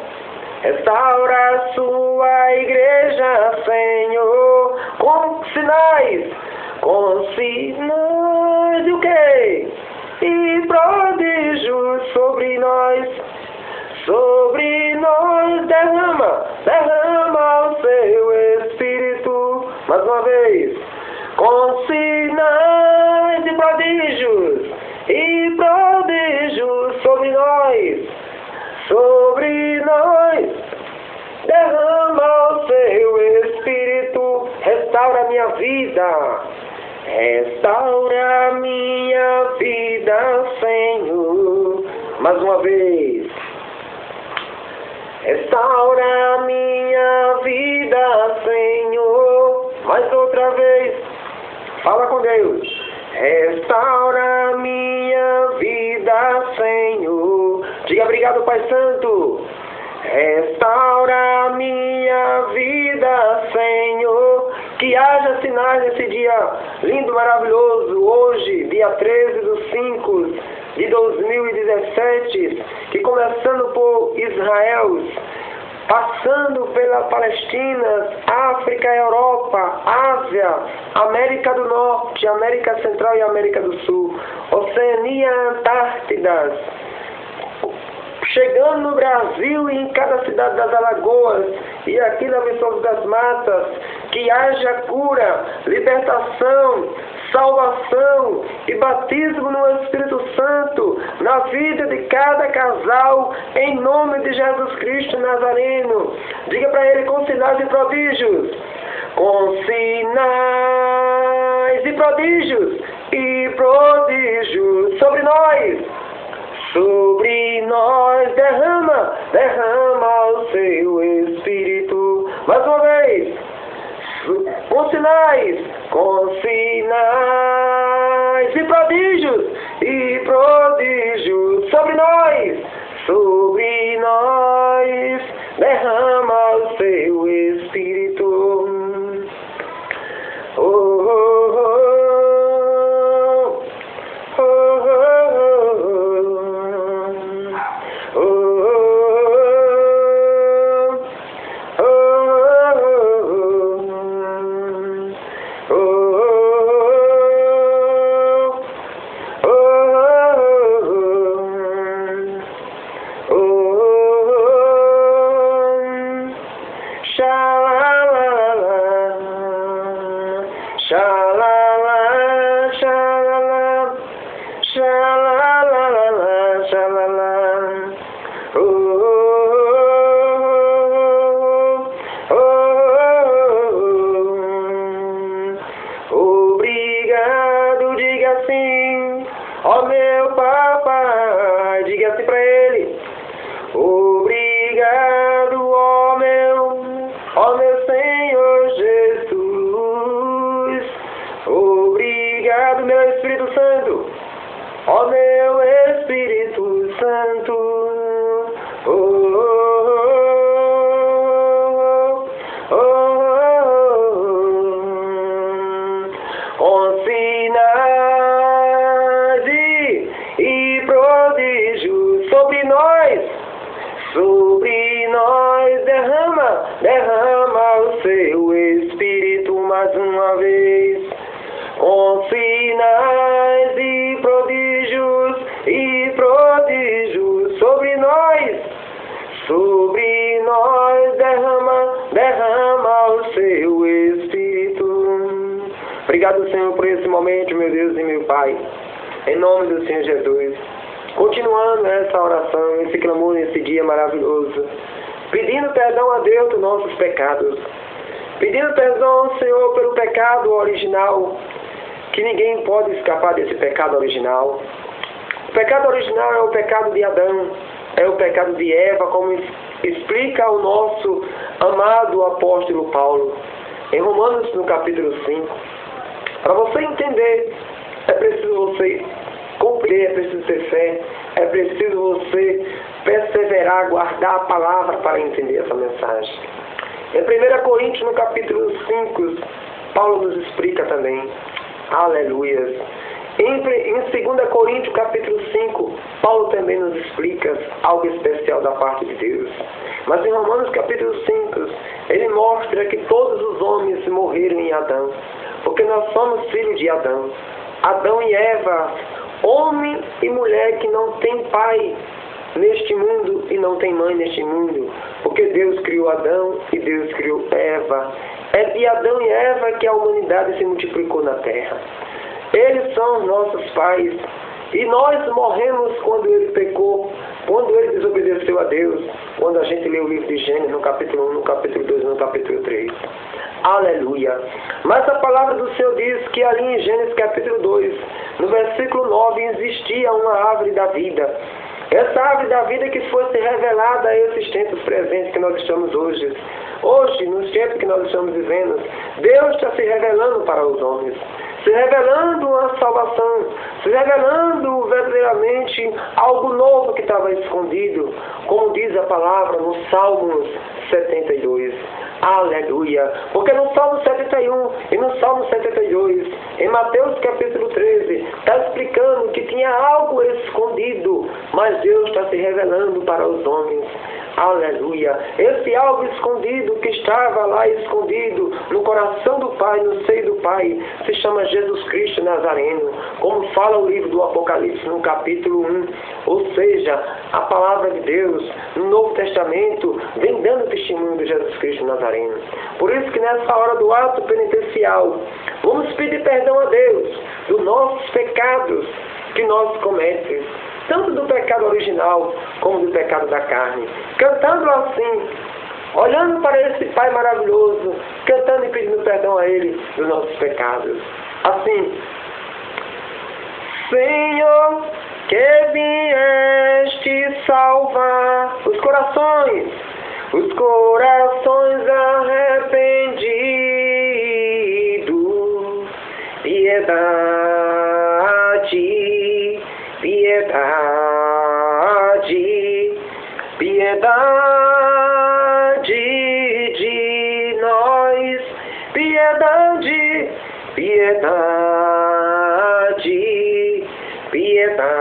Restaura a sua igreja, Senhor. Com sinais de o quê? E prodígios sobre nós, derrama o seu Espírito. Mais uma vez. Com sinais e prodígios sobre nós, derrama o seu Espírito, restaura a minha vida, Senhor, mais uma vez, restaura a minha vida, Senhor, mais Fala com Deus. Restaura minha vida, Senhor. Diga obrigado, Pai Santo. Restaura minha vida, Senhor. Que haja sinais nesse dia lindo, maravilhoso, hoje, dia 13/5 de 2017, que começando por Israel, passando pela Palestina, África, Europa, Ásia, América do Norte, América Central e América do Sul, Oceania, Antártida, chegando no Brasil e em cada cidade das Alagoas e aqui na Viçosa das Matas, que haja cura, libertação, salvação e batismo no Espírito Santo na vida de cada casal, em nome de Jesus Cristo Nazareno. Diga para ele: com sinais e prodígios, com sinais e prodígios sobre nós, derrama o seu Espírito. Mais uma vez, com sinais e prodígios sobre nós, derrama o seu Espírito. Oh, oh, oh. Obrigado, diga assim, ó meu papai, diga assim pra ele. Obrigado, ó meu Senhor Jesus. Obrigado, meu Espírito Santo, ó meu Espírito Santo. Oh, oh, oh, oh, oh. Com sinais e prodígios sobre nós, derrama o seu Espírito mais uma vez. Com sinais e prodígios sobre nós, derrama o seu Espírito. Obrigado, Senhor, por esse momento, meu Deus e meu Pai, em nome do Senhor Jesus. Continuando essa oração, esse clamor nesse dia maravilhoso, pedindo perdão a Deus dos nossos pecados, pedindo perdão, Senhor, pelo pecado original, que ninguém pode escapar desse pecado original. O pecado original é o pecado de Adão, é o pecado de Eva, como explica o nosso amado apóstolo Paulo, em Romanos, no capítulo 5. Para você entender, é preciso você compreender, é preciso ter fé, é preciso você perseverar, guardar a palavra para entender essa mensagem. Em 1 Coríntios, no capítulo 5, Paulo nos explica também. Aleluia. Em 2 Coríntios, capítulo 5, Paulo também nos explica algo especial da parte de Deus. Mas em Romanos, capítulo 5, ele mostra que todos os homens morreram em Adão, porque nós somos filhos de Adão. Adão e Eva, homem e mulher que não tem pai neste mundo e não tem mãe neste mundo, porque Deus criou Adão e Deus criou Eva. É de Adão e Eva que a humanidade se multiplicou na terra. Eles são nossos pais e nós morremos quando ele pecou, quando ele desobedeceu a Deus, quando a gente lê o livro de Gênesis no capítulo 1, no capítulo 2 e no capítulo 3. Aleluia. Mas a palavra do Senhor diz que ali em Gênesis capítulo 2, no versículo 9, existia uma árvore da vida. Essa árvore da vida que fosse revelada a esses tempos presentes que nós estamos hoje. Hoje, nos tempos que nós estamos vivendo, Deus está se revelando para os homens. se revelando uma salvação, se revelando verdadeiramente algo novo que estava escondido, como diz a palavra no Salmos 72. Aleluia! Porque no Salmo 71 e no Salmo 72, em Mateus capítulo 13, está explicando que tinha algo escondido, mas Deus está se revelando para os homens. Aleluia! Esse algo escondido que estava lá escondido no coração do Pai, no seio do Pai, se chama Jesus Cristo Nazareno, como fala o livro do Apocalipse no capítulo 1. Ou seja, a palavra de Deus no Novo Testamento vem dando testemunho de Jesus Cristo Nazareno. Por isso que nessa hora do ato penitencial, vamos pedir perdão a Deus dos nossos pecados que nós cometemos, tanto do pecado original como do pecado da carne, cantando assim, olhando para esse Pai maravilhoso, cantando e pedindo perdão a Ele dos nossos pecados. Assim, Senhor, que vieste salvar os corações arrependidos, piedade, piedade, piedade de nós, piedade, piedade, piedade,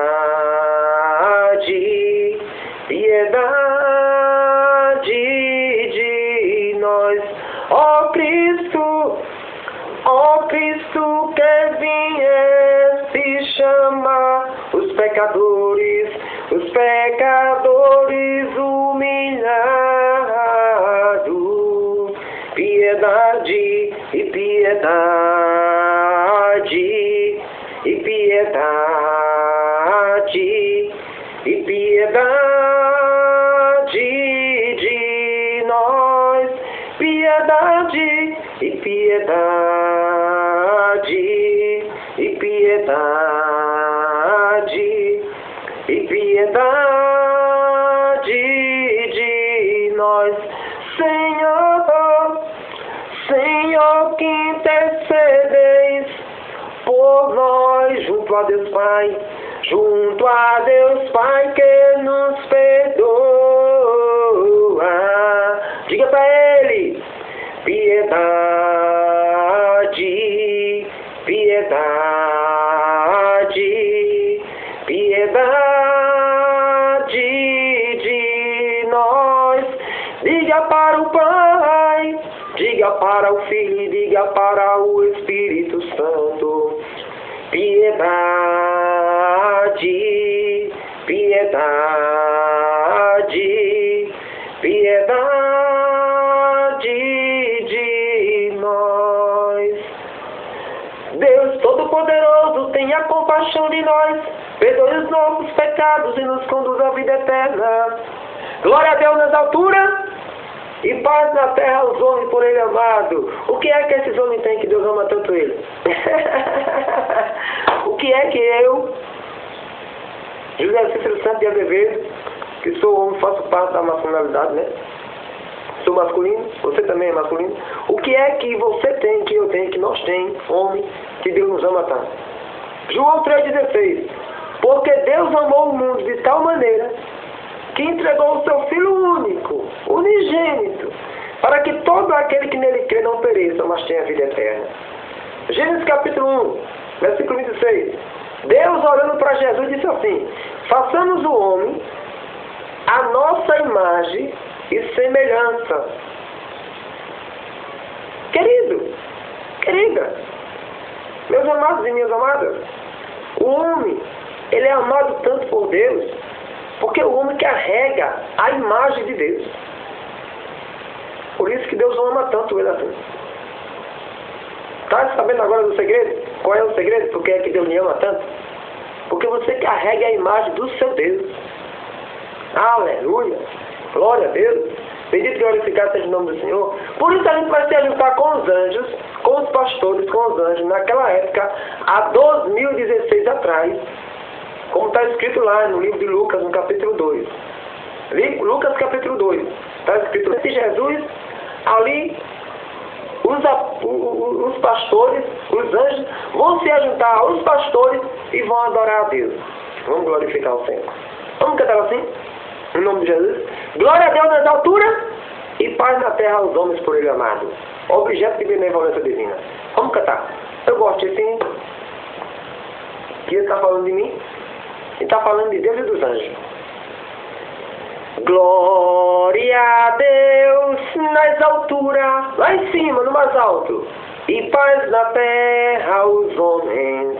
piedade de nós, ó Cristo que vieste chamar os pecadores humilhados, piedade e piedade, e piedade, e piedade de nós, piedade e piedade, e piedade, e piedade de nós, Senhor, que intercedeis por nós junto a Deus Pai que nos perdoa. Diga para Ele, piedade, piedade, piedade de nós. Diga para o Pai, diga para o Filho e diga para o Espírito Santo, piedade, piedade, piedade de nós. Deus Todo-Poderoso, tenha compaixão de nós, perdoe os nossos pecados e nos conduz à vida eterna. Glória a Deus nas alturas e paz na terra aos homens por Ele amado. O que é que esses homens têm que Deus ama tanto Ele? O que é que eu, José Cícero Santos de Azevedo, que sou homem, faço parte da masculinidade, né? Sou masculino, você também é masculino. O que é que você tem, que eu tenho, que nós temos, homem, que Deus nos ama tanto? João 3,16. Porque Deus amou o mundo de tal maneira que entregou o seu Filho único, unigênito, para que todo aquele que nele crê não pereça, mas tenha vida eterna. Gênesis capítulo 1, versículo 26. Deus, olhando para Jesus, disse assim: façamos o homem a nossa imagem e semelhança. Querido, querida, meus amados e minhas amadas, o homem, ele é amado tanto por Deus, porque o homem carrega a imagem de Deus. Por isso que Deus ama tanto ele assim. Está sabendo agora do segredo? Qual é o segredo? Por que é que Deus lhe ama tanto? Porque você carrega a imagem do seu Deus. Aleluia! Glória a Deus! Bendito e glorificado seja o nome do Senhor. Por isso a gente vai se ajuntar com os anjos, com os pastores, com os anjos, naquela época, há 2016 atrás, como está escrito lá no livro de Lucas, no capítulo 2. Lucas capítulo 2. Está escrito que Jesus, ali, os os pastores, os anjos, vão se ajuntar aos pastores e vão adorar a Deus. Vamos glorificar o Senhor. Vamos cantar assim? Em nome de Jesus. Glória a Deus nas alturas e paz na terra aos homens por ele amado. Objeto de benevolência divina. Vamos cantar. Eu gosto assim. Que ele está falando de mim. Ele está falando de Deus e dos anjos. Glória a Deus nas alturas, lá em cima, no mais alto, e paz na terra aos homens,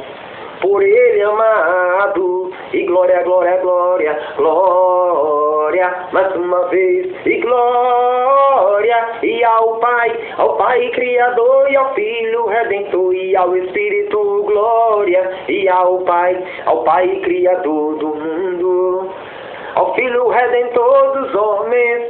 por ele amado, e glória, glória, glória, glória, mais uma vez, e glória, e ao Pai Criador, e ao Filho Redentor, e ao Espírito, glória, e ao Pai Criador do mundo, ao Filho Redentor dos homens,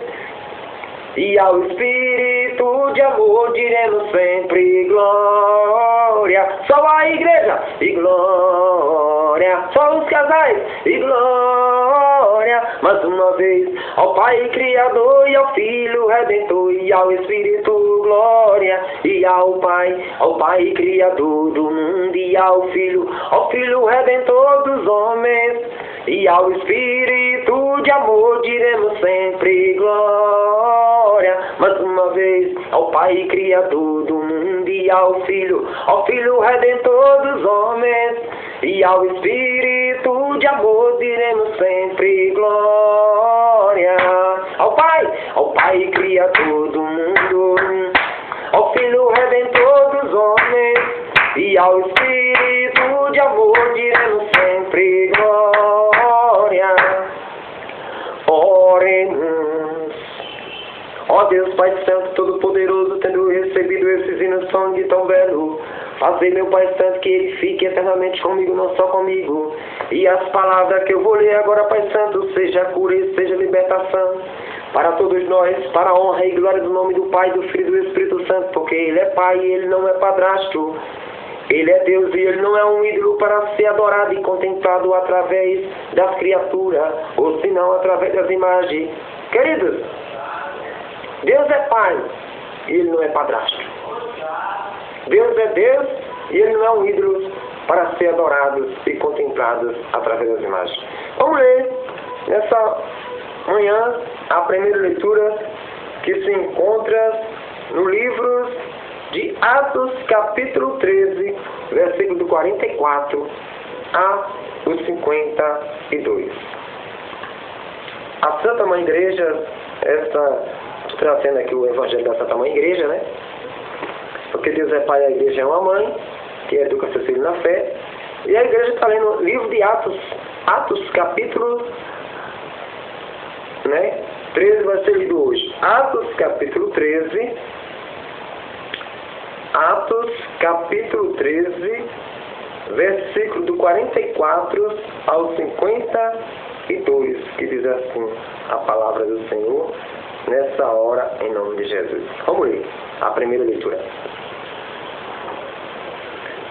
e ao Espírito de amor diremos sempre glória. Só a igreja e glória, só os casais e glória, mais uma vez, ao Pai Criador e ao Filho Redentor e ao Espírito glória, e ao Pai Criador do mundo e ao Filho Redentor dos homens, e ao Espírito de amor diremos sempre glória, mais uma vez, ao Pai Criador do mundo e ao Filho Redentor dos homens, e ao Espírito de amor diremos sempre glória, ao Pai Criador do mundo, ao Filho Redentor dos homens, e ao Espírito de amor diremos sempre glória. Oremos. Ó Deus Pai Santo, Todo-Poderoso, tendo recebido esses hinos sangue tão belo, fazer, meu Pai Santo, que ele fique eternamente comigo, não só comigo. E as palavras que eu vou ler agora, Pai Santo, seja cura e seja libertação para todos nós, para a honra e glória do nome do Pai, do Filho e do Espírito Santo, porque ele é Pai e ele não é padrasto. Ele é Deus e ele não é um ídolo para ser adorado e contemplado através das criaturas, ou senão através das imagens. Queridos, Deus é Pai e ele não é padrasto. Deus é Deus e ele não é um ídolo para ser adorado e contemplado através das imagens. Vamos ler nessa manhã a primeira leitura que se encontra no livro de Atos, capítulo 13, versículo do 44 a 52. A Santa Mãe Igreja, trazendo aqui o Evangelho da Santa Mãe Igreja, né? Porque Deus é Pai e a Igreja é uma mãe, que educa seus filhos na fé. E a Igreja está lendo o livro de Atos, capítulo 13 vai ser lido hoje. Atos, capítulo 13. Atos, capítulo 13, versículo do 44 ao 52, que diz assim a palavra do Senhor nessa hora, em nome de Jesus. Vamos ler a primeira leitura.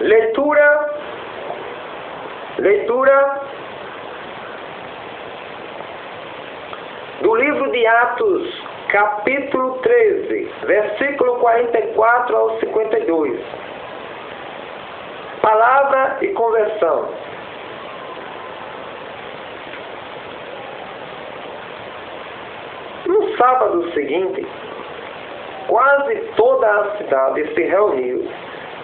Leitura do livro de Atos, capítulo 13, versículo 44 ao 52. Palavra e conversão. No sábado seguinte, quase toda a cidade se reuniu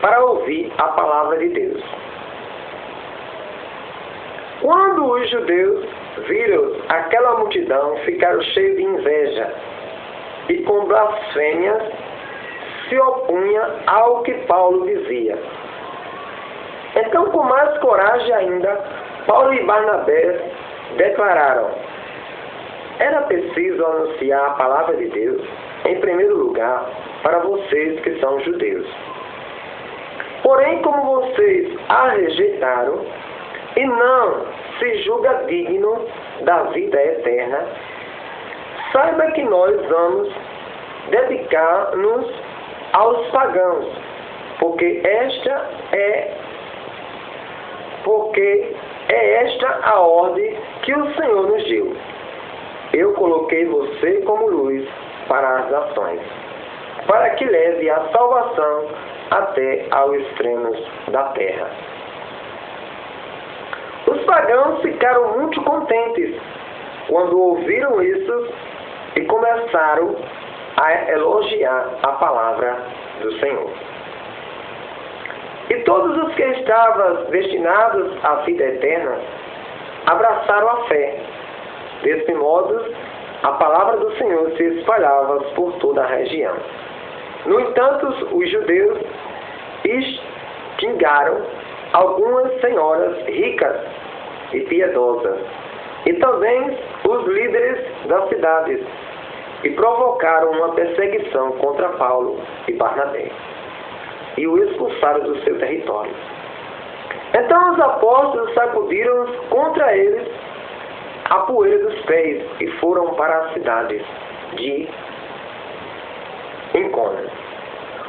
para ouvir a palavra de Deus. Quando os judeus viram aquela multidão, ficaram cheios de inveja e com blasfêmias se opunha ao que Paulo dizia. Então, com mais coragem ainda, Paulo e Barnabé declararam: era preciso anunciar a palavra de Deus, em primeiro lugar, para vocês que são judeus. Porém, como vocês a rejeitaram e não se julga digno da vida eterna, saiba que nós vamos dedicar-nos aos pagãos, porque é esta a ordem que o Senhor nos deu. Eu coloquei você como luz para as nações. para que leve a salvação até aos extremos da terra. Os pagãos ficaram muito contentes quando ouviram isso e começaram a elogiar a palavra do Senhor. E todos os que estavam destinados à vida eterna abraçaram a fé. Desse modo, a palavra do Senhor se espalhava por toda a região. No entanto, os judeus extingaram algumas senhoras ricas e piedosas, e também os líderes das cidades, e provocaram uma perseguição contra Paulo e Barnabé, e o expulsaram do seu território. Então os apóstolos sacudiram contra eles a poeira dos pés e foram para a cidade de Icônio.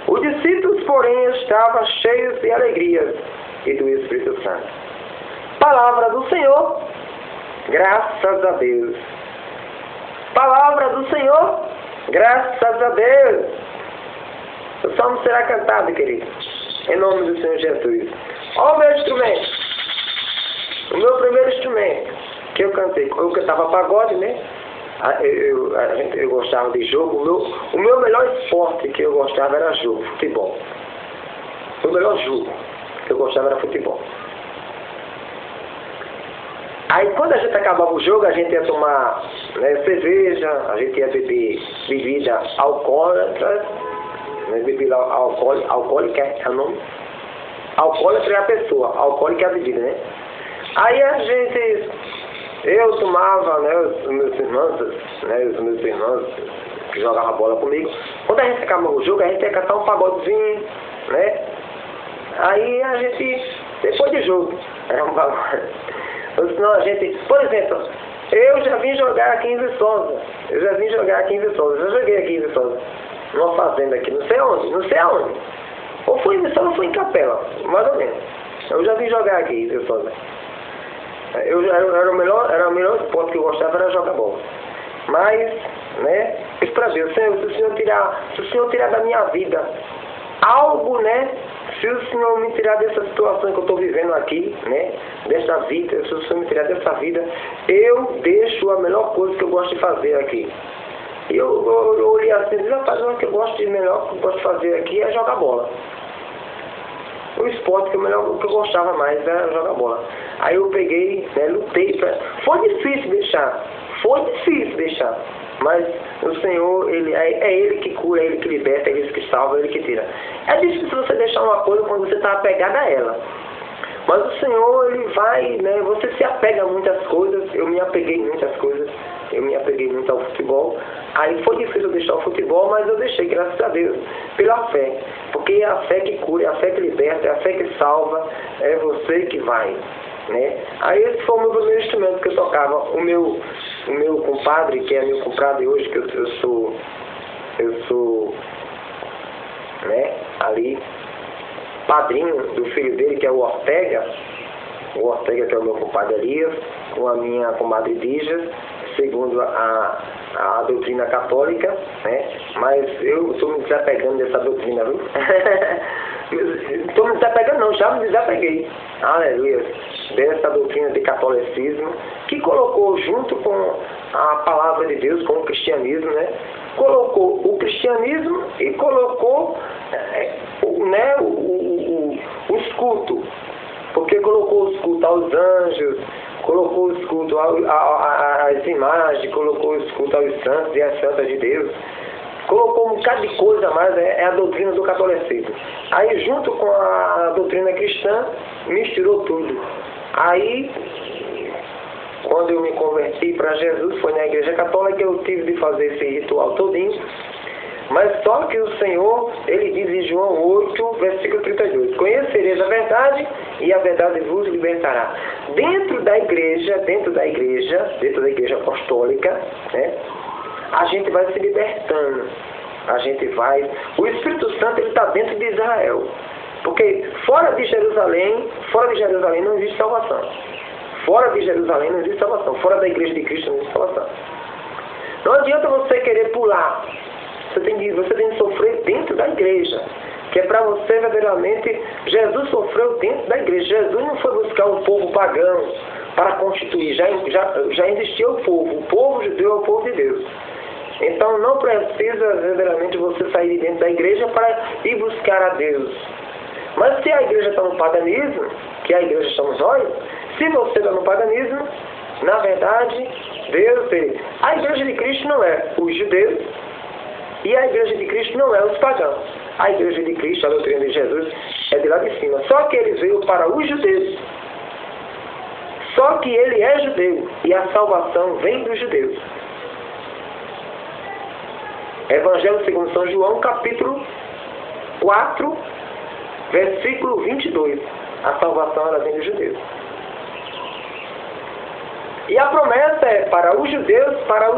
Os discípulos, porém, estavam cheios de alegria e do Espírito Santo. Palavra do Senhor, graças a Deus. Palavra do Senhor, graças a Deus. O salmo será cantado, querido, em nome do Senhor Jesus. Olha o meu instrumento. O meu primeiro instrumento que eu cantei. Eu cantava pagode, né? Eu gostava de jogo. O meu melhor esporte que eu gostava era jogo, futebol. O melhor jogo que eu gostava era futebol. Aí quando a gente acabava o jogo, a gente ia tomar, né, cerveja, a gente ia beber bebida alcoólatra, né, bebida alcoólica é o nome? Alcoólatra é a pessoa, alcoólica é a bebida, né? Aí eu tomava, né, os meus irmãos que jogavam bola comigo. Quando a gente acabava o jogo, a gente ia cantar um pagodezinho, né? Aí a gente, depois de jogo, era um pagode. Ou senão a gente, por exemplo, eu já vim jogar aqui em Viçosa. Eu já joguei aqui em Viçosa. Numa fazenda aqui, não sei aonde. Ou foi em Viçosa ou foi em Capela, mais ou menos. Eu já vim jogar aqui em Viçosa. Era o melhor esporte que eu gostava, era jogar bola. Mas, né, isso para Deus, se o Senhor tirar da minha vida algo, né, se o Senhor me tirar dessa situação que eu estou vivendo aqui, né, dessa vida, se o Senhor me tirar dessa vida, eu deixo a melhor coisa que eu gosto de fazer aqui. E eu olhei assim e disse, rapaz, o que eu gosto de fazer aqui é jogar bola. O esporte que eu gostava mais era jogar bola. Aí eu peguei, né, lutei. Foi difícil deixar. Mas o Senhor, é Ele que cura, é Ele que liberta, é Ele que salva, é Ele que tira. É difícil você deixar uma coisa quando você está apegado a ela. Mas o Senhor, Ele vai, né, você se apega a muitas coisas. Eu me apeguei a muitas coisas. Eu me apeguei muito ao futebol. Aí foi difícil deixar o futebol, mas eu deixei, graças a Deus, pela fé. Porque é a fé que cura, é a fé que liberta, é a fé que salva, é você que vai, né? Aí esse foi o meu primeiro instrumento que eu tocava. O meu compadre, que é meu compadre hoje, que eu sou, né, ali, padrinho do filho dele, que é o Ortega, que é o meu compadre Elias, com a minha comadre Dija, segundo a doutrina católica, né? Mas eu estou me desapegando dessa doutrina, viu? Estou me desapegando não, já me desapeguei, aleluia, dessa doutrina de catolicismo, que colocou junto com a palavra de Deus, com o cristianismo, né? Colocou o cristianismo e colocou, né, os cultos, porque colocou os cultos aos anjos, colocou os cultos às imagens, colocou os cultos aos santos e às santas de Deus, colocou um bocado de coisa a mais, é a doutrina do catolicismo. Aí junto com a doutrina cristã, misturou tudo. Aí, quando eu me converti para Jesus, foi na igreja católica que eu tive de fazer esse ritual todinho. Mas só que o Senhor, Ele diz em João 8, versículo 32, conhecereis a verdade e a verdade vos libertará. Dentro da igreja apostólica, né, a gente vai se libertando. O Espírito Santo, ele está dentro de Israel. Porque fora de Jerusalém não existe salvação. Fora de Jerusalém não existe salvação. Fora da igreja de Cristo não existe salvação. Não adianta você querer pular Você tem que sofrer dentro da igreja. Que é para você verdadeiramente... Jesus sofreu dentro da igreja. Jesus não foi buscar um povo pagão para constituir. Já existia o povo judeu é o povo de Deus. Então não precisa verdadeiramente você sair de dentro da igreja para ir buscar a Deus. Mas se a igreja está no paganismo, que a igreja somos nós, se você está no paganismo, na verdade, a igreja de Cristo não é os judeus e a igreja de Cristo não é os pagãos. A igreja de Cristo, a doutrina de Jesus, é de lá de cima. Só que ele veio para os judeus. Só que ele é judeu e a salvação vem dos judeus. Evangelho segundo São João, capítulo 4, versículo 22. A salvação ela vem dos judeus. E a promessa é para os judeus, para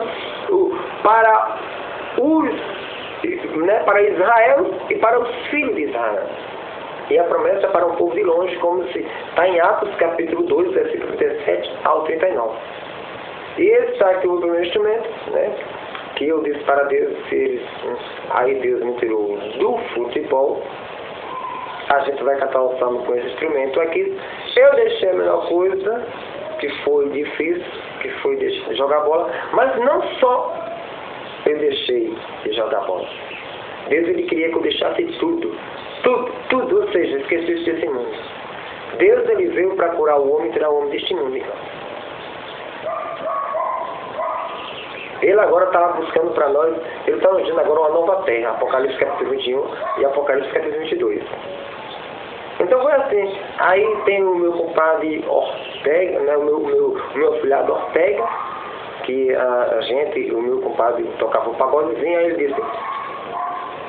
Israel e para os filhos de Israel. E a promessa é para um povo de longe, como está em Atos capítulo 2, versículo 37 ao 39. E esse está aqui o primeiro instrumento, né? Que eu disse para Deus, aí Deus me tirou do futebol, a gente vai cantar o salmo com esse instrumento aqui. Eu deixei a melhor coisa, que foi difícil, que foi jogar bola, mas não só eu deixei de jogar bola. Deus ele queria que eu deixasse tudo, ou seja, esquecesse desse mundo. Deus ele veio para curar o homem e tirar o homem deste mundo. Ele agora estava buscando para nós, ele está nos dando agora uma nova terra, Apocalipse capítulo 21 e Apocalipse capítulo 22. Então foi assim, aí tem o meu compadre Ortega, né, o meu afilhado Ortega, que o meu compadre tocava um pagodezinho, aí ele disse,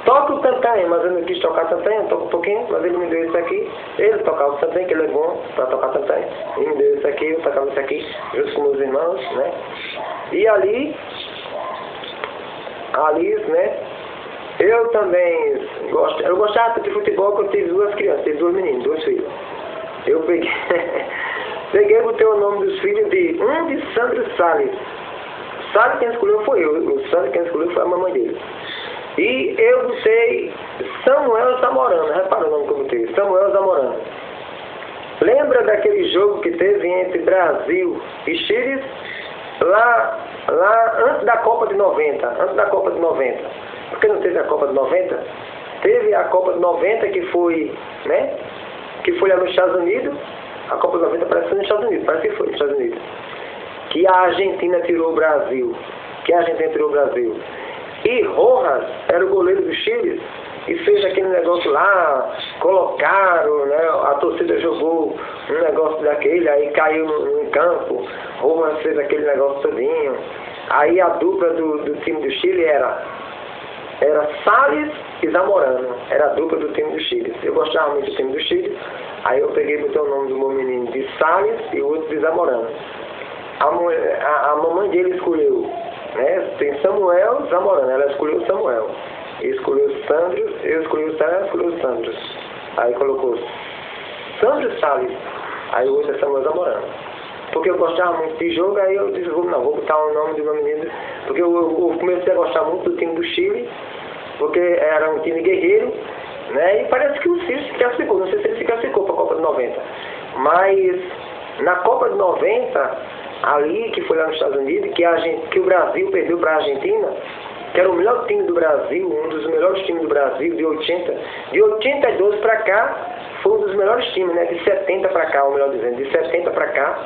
toca o tantã, mas eu não quis tocar tantã, eu toco um pouquinho, mas ele me deu isso aqui, ele tocava o tantã, que ele é bom para tocar tantã, ele me deu isso aqui, eu tocava isso aqui, junto com meus irmãos, né, e ali, né, eu também eu gostava de futebol porque eu tive duas crianças, tive dois meninos, dois filhos. Eu peguei e botei o nome dos filhos de Sandro Salles. Salles quem escolheu foi eu, o Sandro quem escolheu foi a mamãe dele. E eu botei Samuel Zamorano, repara o nome que eu botei, Samuel Zamorano. Lembra daquele jogo que teve entre Brasil e Chile? Lá antes da Copa de 90, porque não teve a Copa de 90? Teve a Copa de 90 que foi, né? Que foi lá nos Estados Unidos. A Copa de 90 parece que foi nos Estados Unidos, parece que foi nos Estados Unidos. Que a Argentina tirou o Brasil. E Rojas era o goleiro do Chile e fez aquele negócio lá, colocaram, né? A torcida jogou um negócio daquele, aí caiu no campo, Rojas fez aquele negócio todinho. Aí a dupla do time do Chile era Salles e Zamorano, era a dupla do time do Chile. Eu gostava muito do time do Chile, aí eu peguei e botei o nome do meu menino de Salles e o outro de Zamorano. A mamãe dele escolheu, né? Tem Samuel Zamorano, ela escolheu Samuel. Escolheu Sandro, eu escolhi o Sandro, ela escolheu o Sandro. Aí colocou Sandro Salles, aí o outro é Samuel Zamorano. Porque eu gostava muito de jogo, aí eu disse, vou botar o nome do meu menino, porque eu comecei a gostar muito do time do Chile, porque era um time guerreiro, né? E parece que o Ciro se classificou, não sei se ele se classificou para a Copa de 90, mas na Copa de 90, ali que foi lá nos Estados Unidos, que o Brasil perdeu para a Argentina, que era o melhor time do Brasil, um dos melhores times do Brasil, de 82 para cá, foi um dos melhores times, né? De 70 para cá, ou melhor dizendo, de 70 para cá,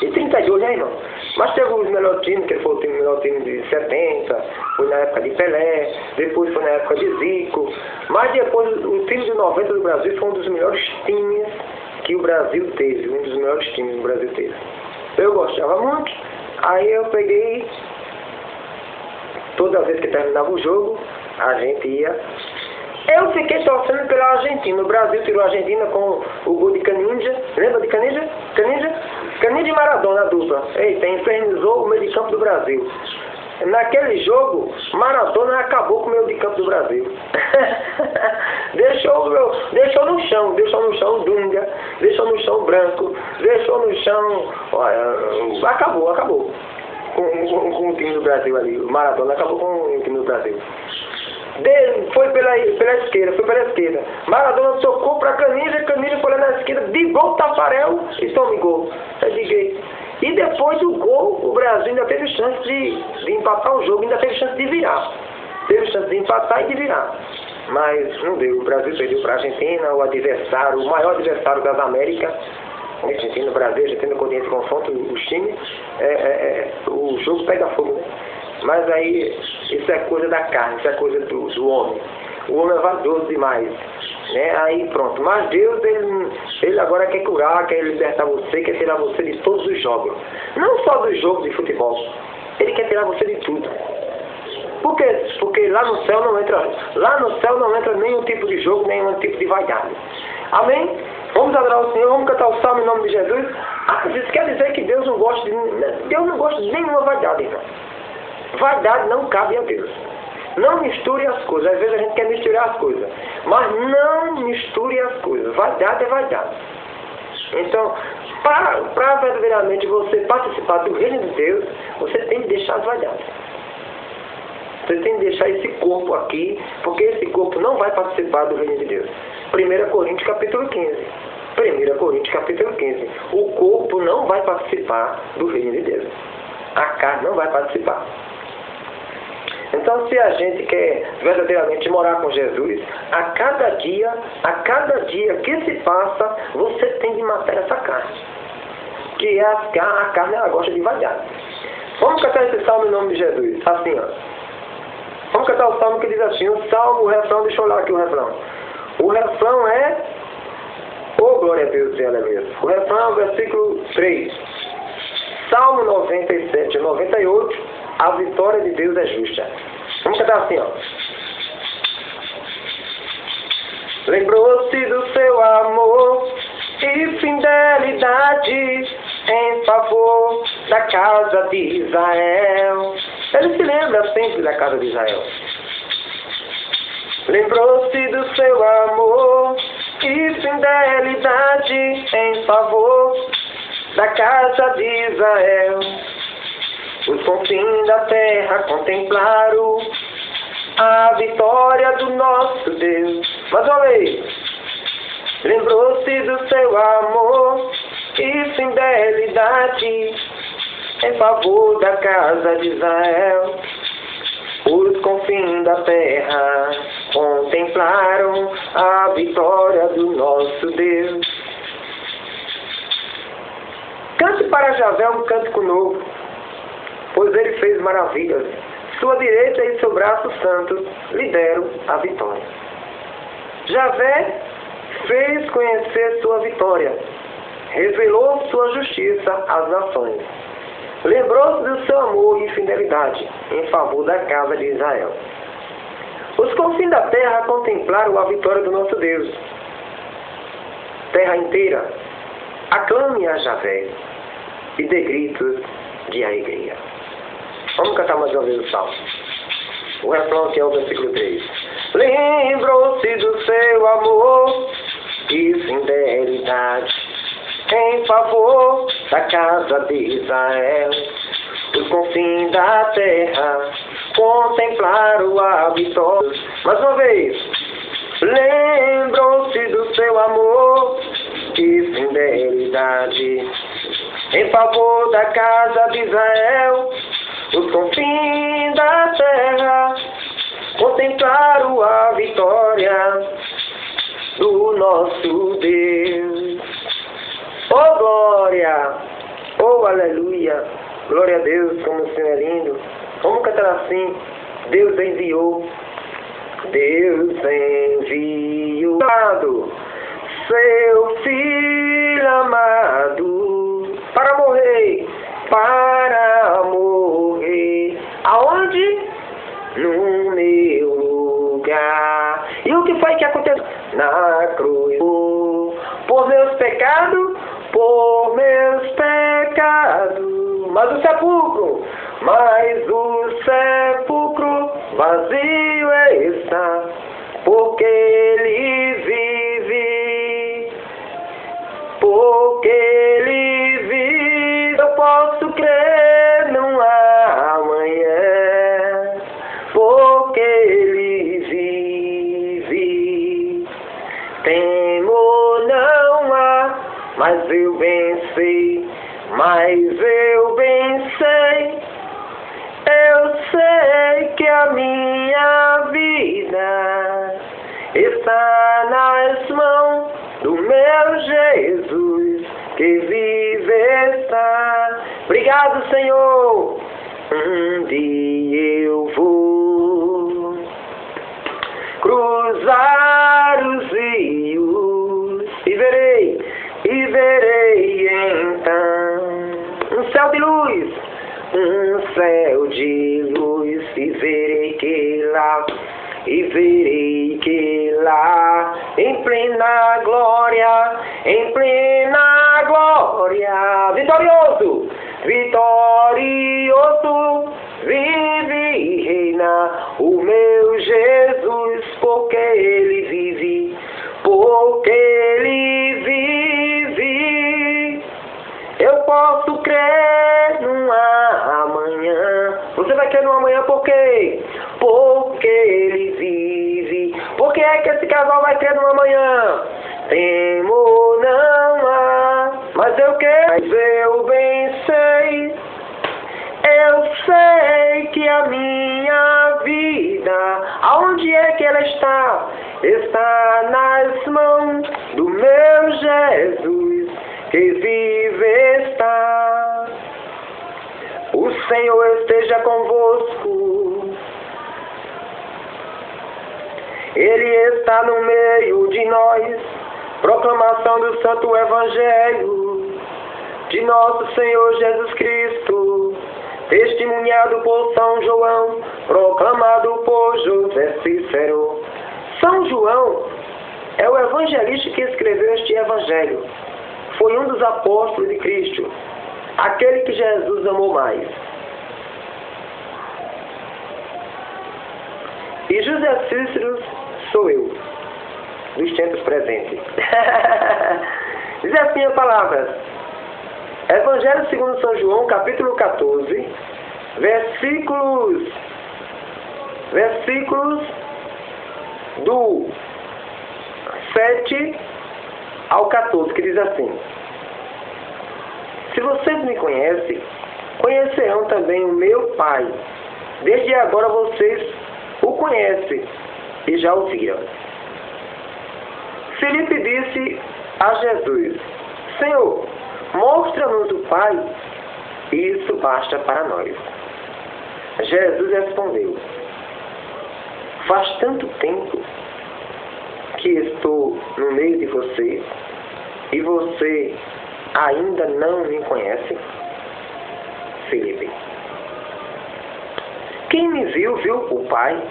e 32, né, irmão? Mas teve os melhores times, que foi o melhor time de 70, foi na época de Pelé, depois foi na época de Zico, mas depois o time de 90 do Brasil foi um dos melhores times que o Brasil teve, um dos melhores times que o Brasil teve. Eu gostava muito, aí eu peguei, toda vez que terminava o jogo, a gente ia. Eu fiquei torcendo pela Argentina. O Brasil tirou a Argentina com o gol de Canija. Lembra de Canija? Canija e Maradona, a dupla. Eita, infernizou o meio de campo do Brasil. Naquele jogo, Maradona acabou com o meio de campo do Brasil. Deixou no chão Dunga, deixou no chão Branco, deixou no chão... Olha, acabou. com o time do Brasil ali. O Maradona acabou com o time do Brasil. Foi pela esquerda. Maradona tocou para Canilha foi lá na esquerda, driblou o Tafarel e tome gol. Eu digo, e depois do gol, o Brasil ainda teve chance de empatar o jogo, ainda teve chance de virar. Teve chance de empatar e de virar. Mas não deu. O Brasil perdeu para a Argentina, o maior adversário das Américas. Argentina, Brasil, Argentina quando entra em confronto, os times, o jogo pega fogo, né? Mas aí, isso é coisa da carne, isso é coisa do homem. O homem é vaidoso demais, né? Aí pronto. Mas Deus, ele agora quer curar, quer libertar você, quer tirar você de todos os jogos. Não só dos jogos de futebol. Ele quer tirar você de tudo. Por quê? Porque lá no céu não entra nenhum tipo de jogo, nenhum tipo de vaidade. Amém? Vamos adorar o Senhor, vamos cantar o salmo em nome de Jesus. Isso quer dizer que Deus não gosta de nenhuma vaidade, irmão. Vaidade não cabe a Deus. Não misture as coisas. Às vezes a gente quer misturar as coisas. Mas não misture as coisas. Vaidade é vaidade. Então, para verdadeiramente você participar do reino de Deus, você tem que deixar as vaidades. Você tem que deixar esse corpo aqui, porque esse corpo não vai participar do reino de Deus. 1 Coríntios capítulo 15. 1 Coríntios capítulo 15. O corpo não vai participar do reino de Deus. A carne não vai participar. Então, se a gente quer verdadeiramente morar com Jesus, a cada dia que se passa, você tem de matar essa carne. Que a carne, ela gosta de vaidade. Vamos cantar esse salmo em nome de Jesus. Assim, ó. Vamos cantar o salmo que diz assim. O salmo, o refrão, deixa eu olhar aqui o refrão. O refrão é... glória a Deus, aleluia. O refrão é o versículo 3. Salmo 97, 98. A vitória de Deus é justa. Vamos cantar assim, ó. Lembrou-se do seu amor e fidelidade em favor da casa de Israel. Ele se lembra sempre da casa de Israel. Lembrou-se do seu amor e fidelidade em favor da casa de Israel. Os confins da terra contemplaram a vitória do nosso Deus. Mais uma vez. Lembrou-se do seu amor e fidelidade em favor da casa de Israel. Os confins da terra contemplaram a vitória do nosso Deus. Cante para Javé um cântico novo, pois ele fez maravilhas. Sua direita e seu braço santo lhe deram a vitória. Javé fez conhecer sua vitória, revelou sua justiça às nações. Lembrou-se do seu amor e fidelidade em favor da casa de Israel. Os confins da terra contemplaram a vitória do nosso Deus. Terra inteira, aclame a Javé e dê gritos de alegria. Vamos cantar mais uma vez o salmo. O refrão que é o versículo 3. Lembrou-se do seu amor e fidelidade em favor da casa de Israel. Os confins da terra contemplaram a vitória. Mais uma vez. Lembrou-se do seu amor e fidelidade em favor da casa de Israel. Os confins da terra contemplaram a vitória do nosso Deus. Oh glória, oh aleluia, glória a Deus, como o Senhor é lindo. Vamos cantar assim. Deus enviou seu filho amado para morrer. Aonde? No meu lugar. E o que foi que aconteceu? Na cruz. Por meus pecados. Mas o sepulcro vazio está, porque ele vive. Eu posso crer, não há mas eu bem sei, eu sei que a minha vida está nas mãos do meu Jesus, que vive está. Obrigado, Senhor. Um dia eu vou cruzar os rios e verei então um céu de luz, e verei que lá, em plena glória, vitorioso, vive e reina o meu Jesus, porque ele vive, eu posso crer num amanhã. Você vai crer num amanhã por quê? Porque ele vive. Por que é que esse casal vai crer num amanhã? Temor não há, mas eu bem sei. Eu sei que a minha vida, aonde é que ela está? Está nas mãos do meu Jesus, que vive está. O Senhor esteja convosco. Ele está no meio de nós. Proclamação do Santo Evangelho de nosso Senhor Jesus Cristo, testemunhado por São João, proclamado por José Cícero. São João é o evangelista que escreveu este evangelho. Foi um dos apóstolos de Cristo, aquele que Jesus amou mais. E José Cícero sou eu, dos tempos presentes. Diz assim a palavra. Evangelho segundo São João, capítulo 14, versículos do 7 ao 14, que diz assim: Se vocês me conhecem, conhecerão também o meu Pai. Desde agora vocês o conhecem e já o viram. Filipe disse a Jesus: Senhor, mostra-nos o Pai, e isso basta para nós. Jesus respondeu: Faz tanto tempo que estou no meio de vocês, e você ainda não me conhece? Filipe: Quem me viu, viu o Pai.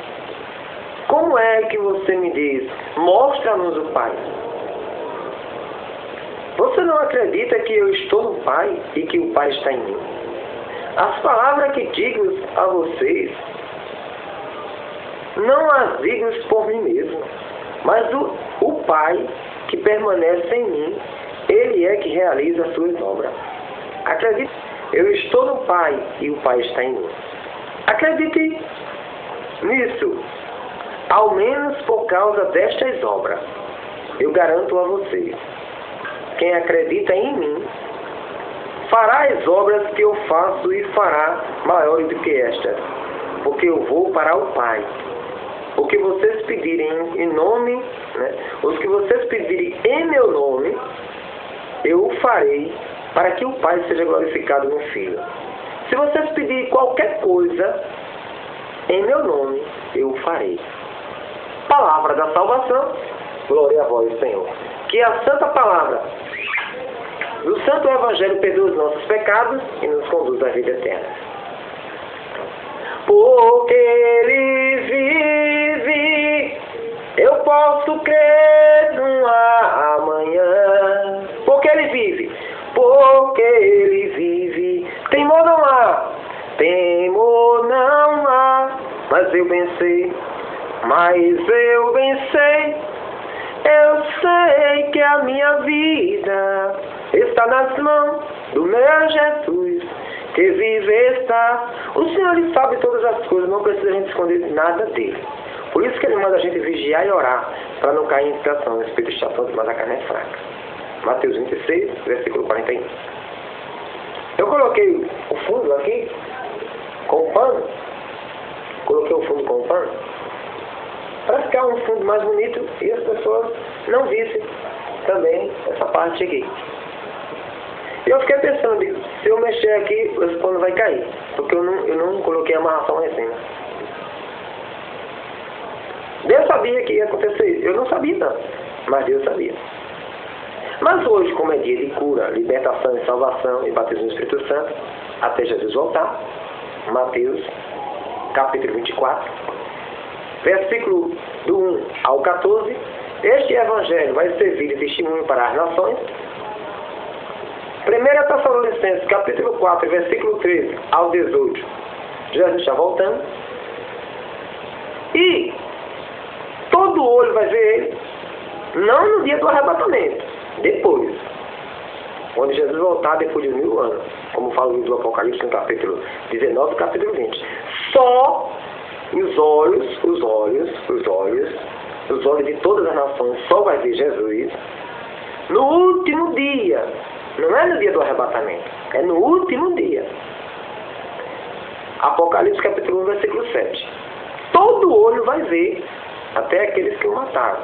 Como é que você me diz, mostra-nos o Pai? Você não acredita que eu estou no Pai e que o Pai está em mim? As palavras que digo a vocês, não as digo por mim mesmo, mas o Pai que permanece em mim, Ele é que realiza as suas obras. Acredite, eu estou no Pai e o Pai está em mim. Acredite nisso, ao menos por causa destas obras. Eu garanto a vocês, quem acredita em mim, fará as obras que eu faço e fará maiores do que estas, porque eu vou para o Pai. O que vocês pedirem em nome, os que vocês pedirem em meu nome, eu o farei, para que o Pai seja glorificado no Filho. Se vocês pedirem qualquer coisa em meu nome, eu o farei. Palavra da salvação, glória a vós, Senhor. Que a santa palavra do Santo Evangelho perdoe os nossos pecados e nos conduz à vida eterna. Porque Ele vive, eu posso crer num amanhã. Porque Ele vive, temor não há, mas eu bem sei, eu sei que a minha vida está nas mãos do meu Jesus, que vive está. O Senhor Ele sabe todas as coisas, não precisa a gente esconder nada dele. Por isso que Ele manda a gente vigiar e orar, para não cair em tentação. O Espírito está pronto, mas a carne é fraca. Mateus 26, versículo 41. Eu coloquei o fundo aqui com o pano. Coloquei o fundo com o pano para ficar um fundo mais bonito e as pessoas não vissem também essa parte aqui. E eu fiquei pensando, se eu mexer aqui, esse pano vai cair, porque eu não coloquei a amarração lá em cima. Deus sabia que ia acontecer isso. Eu não sabia não, mas Deus sabia. Mas hoje, como é dia de cura, libertação e salvação e batismo no Espírito Santo, até Jesus voltar, Mateus capítulo 24, versículo do 1 ao 14, este evangelho vai servir de testemunho para as nações. 1 Tessalonicenses capítulo 4, versículo 13 ao 18, Jesus está voltando. E todo olho vai ver ele, não no dia do arrebatamento, depois, quando Jesus voltar depois de 1000 anos, como fala o livro do Apocalipse no capítulo 19 e capítulo 20. Só os olhos de todas as nações só vai ver Jesus no último dia. Não é no dia do arrebatamento, é no último dia. Apocalipse capítulo 1, versículo 7. Todo olho vai ver, até aqueles que o mataram.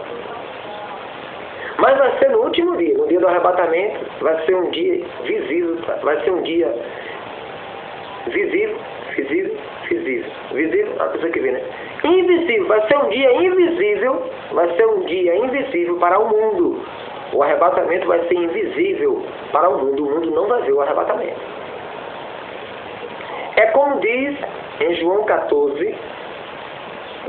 Mas vai ser no último dia, no dia do arrebatamento, vai ser um dia visível, vai ser um dia visível, a pessoa que vê, né? Invisível, vai ser um dia invisível para o mundo. O arrebatamento vai ser invisível para o mundo não vai ver o arrebatamento. É como diz em João 14,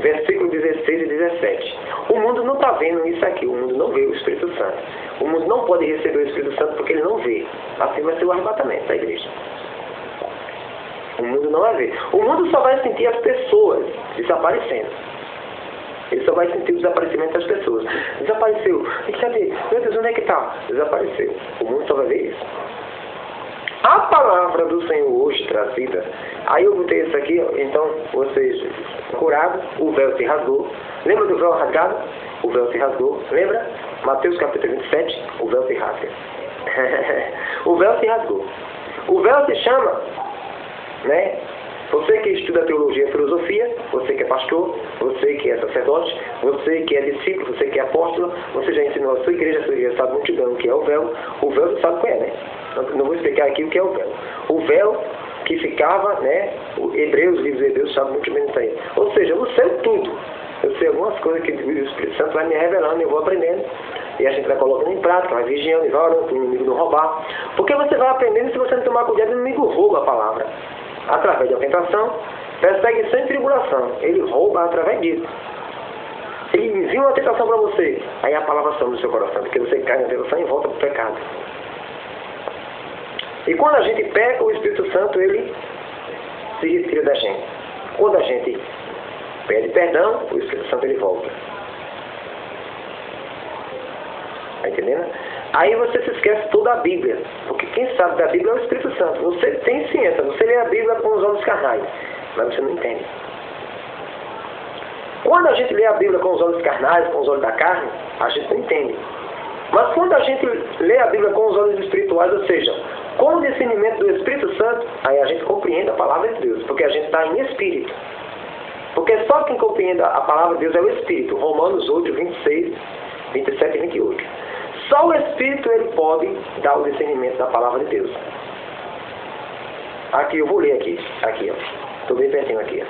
versículo 16 e 17. O mundo não está vendo isso aqui, o mundo não vê o Espírito Santo. O mundo não pode receber o Espírito Santo porque ele não vê. Assim vai ser o arrebatamento da igreja. O mundo não vai ver. O mundo só vai sentir as pessoas desaparecendo. Ele só vai sentir o desaparecimento das pessoas. Desapareceu. E cadê? Meu Deus, onde é que está? Desapareceu. O mundo só vai ver isso. A palavra do Senhor hoje trazida, aí eu botei isso aqui, então vocês curados, o véu se rasgou. Lembra do véu rasgado? O véu se rasgou. Lembra? Mateus capítulo 27, o véu se rasga. O véu se rasgou. O véu se chama, né? Você que estuda teologia e filosofia, você que é pastor, você que é sacerdote, você que é discípulo, você que é apóstolo, você já ensinou a sua igreja sabe muito bem o que é o véu você sabe o que é, né? Não vou explicar aqui o que é o véu. O véu que ficava, né? Hebreus, livros de Hebreus, sabe muito bem isso aí. Ou seja, eu não sei tudo. Eu sei algumas coisas que o Espírito Santo vai me revelando, eu vou aprendendo. E a gente vai colocando em prática, vai vigiando, e vai orando para o inimigo não roubar. Porque você vai aprendendo, se você não tomar cuidado, o inimigo rouba a palavra. Através da tentação, perseguição e tribulação. Ele rouba através disso. Ele envia uma tentação para você, aí a palavra some no seu coração, porque você cai na tentação e volta para o pecado. E quando a gente peca, o Espírito Santo, ele se retira da gente. Quando a gente pede perdão, o Espírito Santo, ele volta. Está entendendo? Aí você se esquece toda a Bíblia. Porque quem sabe da Bíblia é o Espírito Santo. Você tem ciência, você lê a Bíblia com os olhos carnais, mas você não entende. Quando a gente lê a Bíblia com os olhos carnais, com os olhos da carne, a gente não entende. Mas quando a gente lê a Bíblia com os olhos espirituais, ou seja, com o discernimento do Espírito Santo, aí a gente compreende a palavra de Deus, porque a gente está em espírito. Porque só quem compreende a palavra de Deus é o Espírito. Romanos 8, 26, 27 e 28. Só o Espírito ele pode dar o discernimento da palavra de Deus. Aqui, eu vou ler aqui. Aqui, ó. Estou bem pertinho aqui, ó.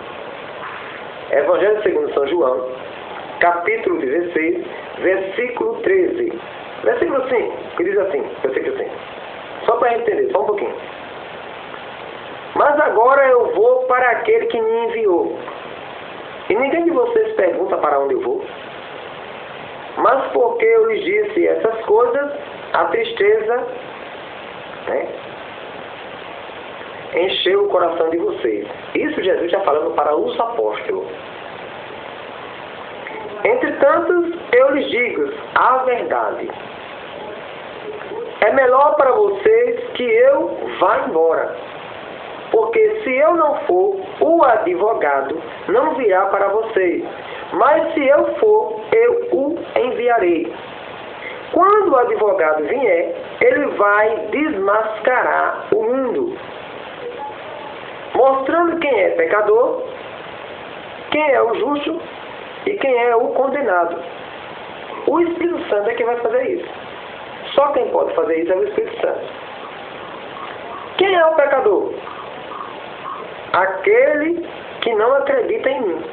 Evangelho segundo São João, capítulo 16, versículo 13. Versículo 5, que diz assim, versículo 5. Só para a gente entender, só um pouquinho. Mas agora eu vou para aquele que me enviou. E ninguém de vocês pergunta para onde eu vou. Mas porque eu lhes disse essas coisas, a tristeza, né, encheu o coração de vocês. Isso Jesus está falando para os apóstolos. Entretanto, eu lhes digo a verdade. É melhor para vocês que eu vá embora. Porque se eu não for, o advogado não virá para vocês. Mas se eu for, eu o enviarei. Quando o advogado vier, ele vai desmascarar o mundo, mostrando quem é pecador, quem é o justo e quem é o condenado. O Espírito Santo é quem vai fazer isso. Só quem pode fazer isso é o Espírito Santo. Quem é o pecador? Aquele que não acredita em mim.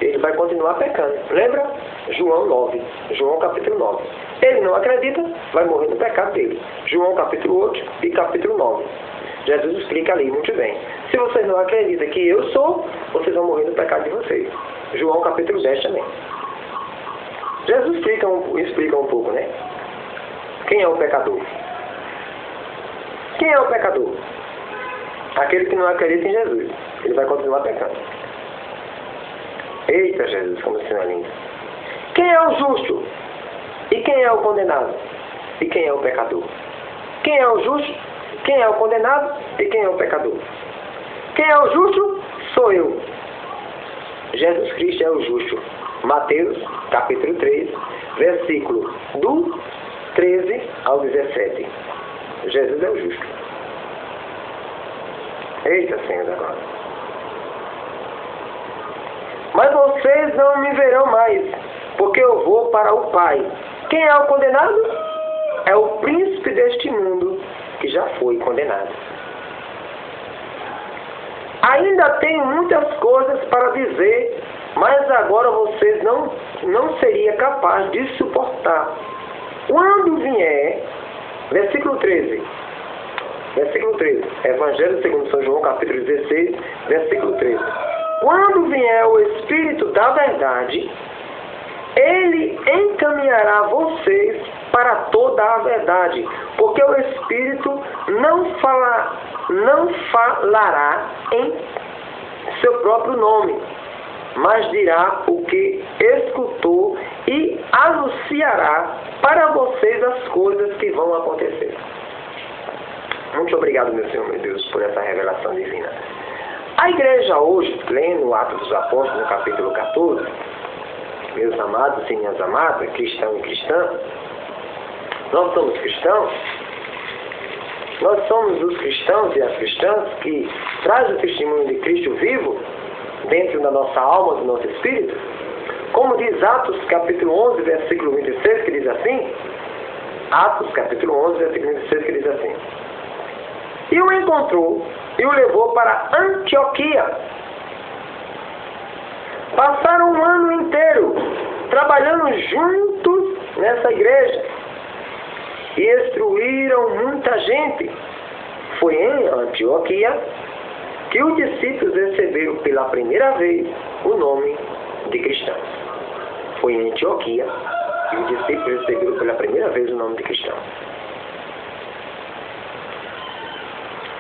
Ele vai continuar pecando. Lembra? João 9. João capítulo 9. Ele não acredita, vai morrer no pecado dele. João capítulo 8 e capítulo 9. Jesus explica ali muito bem. Se vocês não acreditam que eu sou, vocês vão morrer no pecado de vocês. João capítulo 10 também. Jesus explica um pouco, né? Quem é o pecador? Quem é o pecador? Aquele que não acredita em Jesus. Ele vai continuar pecando. Eita Jesus, como o Senhor é lindo. Quem é o justo? E quem é o condenado? E quem é o pecador? Quem é o justo? Quem é o condenado? E quem é o pecador? Quem é o justo? Sou eu. Jesus Cristo é o justo. Mateus, capítulo 3, versículo do 13 ao 17. Jesus é o justo. Eita, Senhor, agora. Mas vocês não me verão mais, porque eu vou para o Pai. Quem é o condenado? É o príncipe deste mundo, que já foi condenado. Ainda tenho muitas coisas para dizer, mas agora vocês não seria capaz de suportar. Quando vier, versículo 13, Evangelho segundo São João, capítulo 16, versículo 13. Quando vier o Espírito da verdade, ele encaminhará vocês para toda a verdade, porque o Espírito não falará em seu próprio nome, mas dirá o que escutou e anunciará para vocês as coisas que vão acontecer. Muito obrigado, meu Senhor, meu Deus, por essa revelação divina. A igreja hoje, lendo o Atos dos Apóstolos, no capítulo 14, meus amados e minhas amadas, cristão e cristã, nós somos cristãos, nós somos os cristãos e as cristãs que trazem o testemunho de Cristo vivo dentro da nossa alma, do nosso espírito, como diz Atos capítulo 11, versículo 26, que diz assim, Atos capítulo 11, versículo 26, que diz assim, e o encontrou e o levou para Antioquia. Passaram um ano inteiro trabalhando juntos nessa igreja e instruíram muita gente. Foi em Antioquia que os discípulos receberam pela primeira vez o nome de cristãos. Foi em Antioquia que os discípulos receberam pela primeira vez o nome de cristãos.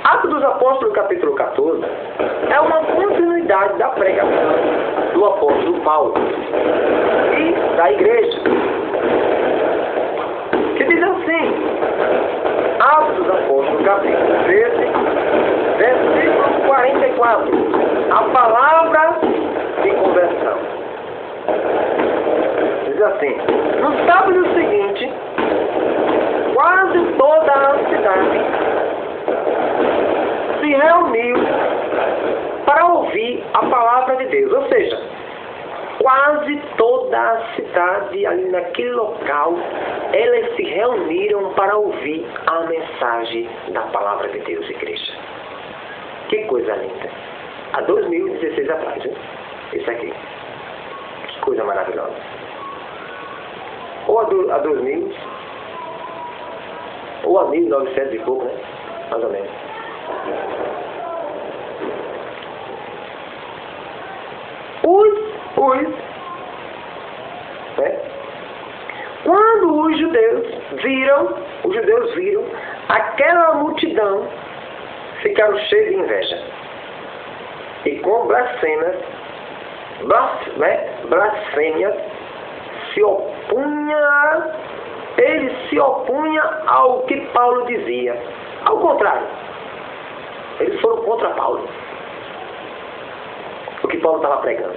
Atos dos Apóstolos, capítulo 14, é uma continuidade da pregação do apóstolo Paulo e da igreja, que diz assim, Atos dos Apóstolos, capítulo 13, versículo 44, a palavra de conversão. Diz assim, no sábado seguinte, quase toda a cidade se reuniu para ouvir a palavra de Deus. Ou seja, quase toda a cidade ali naquele local, elas se reuniram para ouvir a mensagem da palavra de Deus, igreja. Que coisa linda. Há 2016 atrás, hein? Isso aqui. Que coisa maravilhosa. Ou a 2000, ou a 1900 e pouco, né? Mais ou menos. Né? Quando os judeus viram aquela multidão, ficaram cheios de inveja e com blasfêmias ele se opunha ao que Paulo dizia. Ao contrário, eles foram contra Paulo, o que Paulo estava pregando.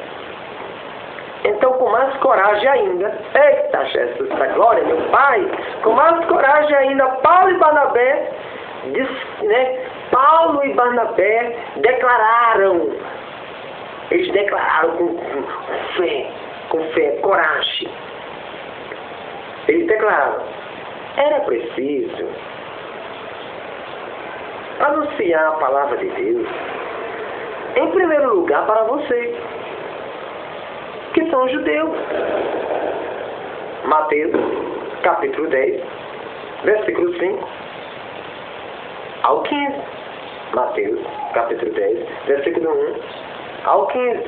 Então, com mais coragem ainda, eita Jesus da glória, meu Pai, com mais coragem ainda, Paulo e Barnabé, Paulo e Barnabé declararam, eles declararam com fé, coragem. Eles declararam, era preciso anunciar a palavra de Deus, em primeiro lugar para vocês, que são judeus. Mateus, capítulo 10, versículo 5 ao 15. Mateus, capítulo 10, versículo 1 ao 15.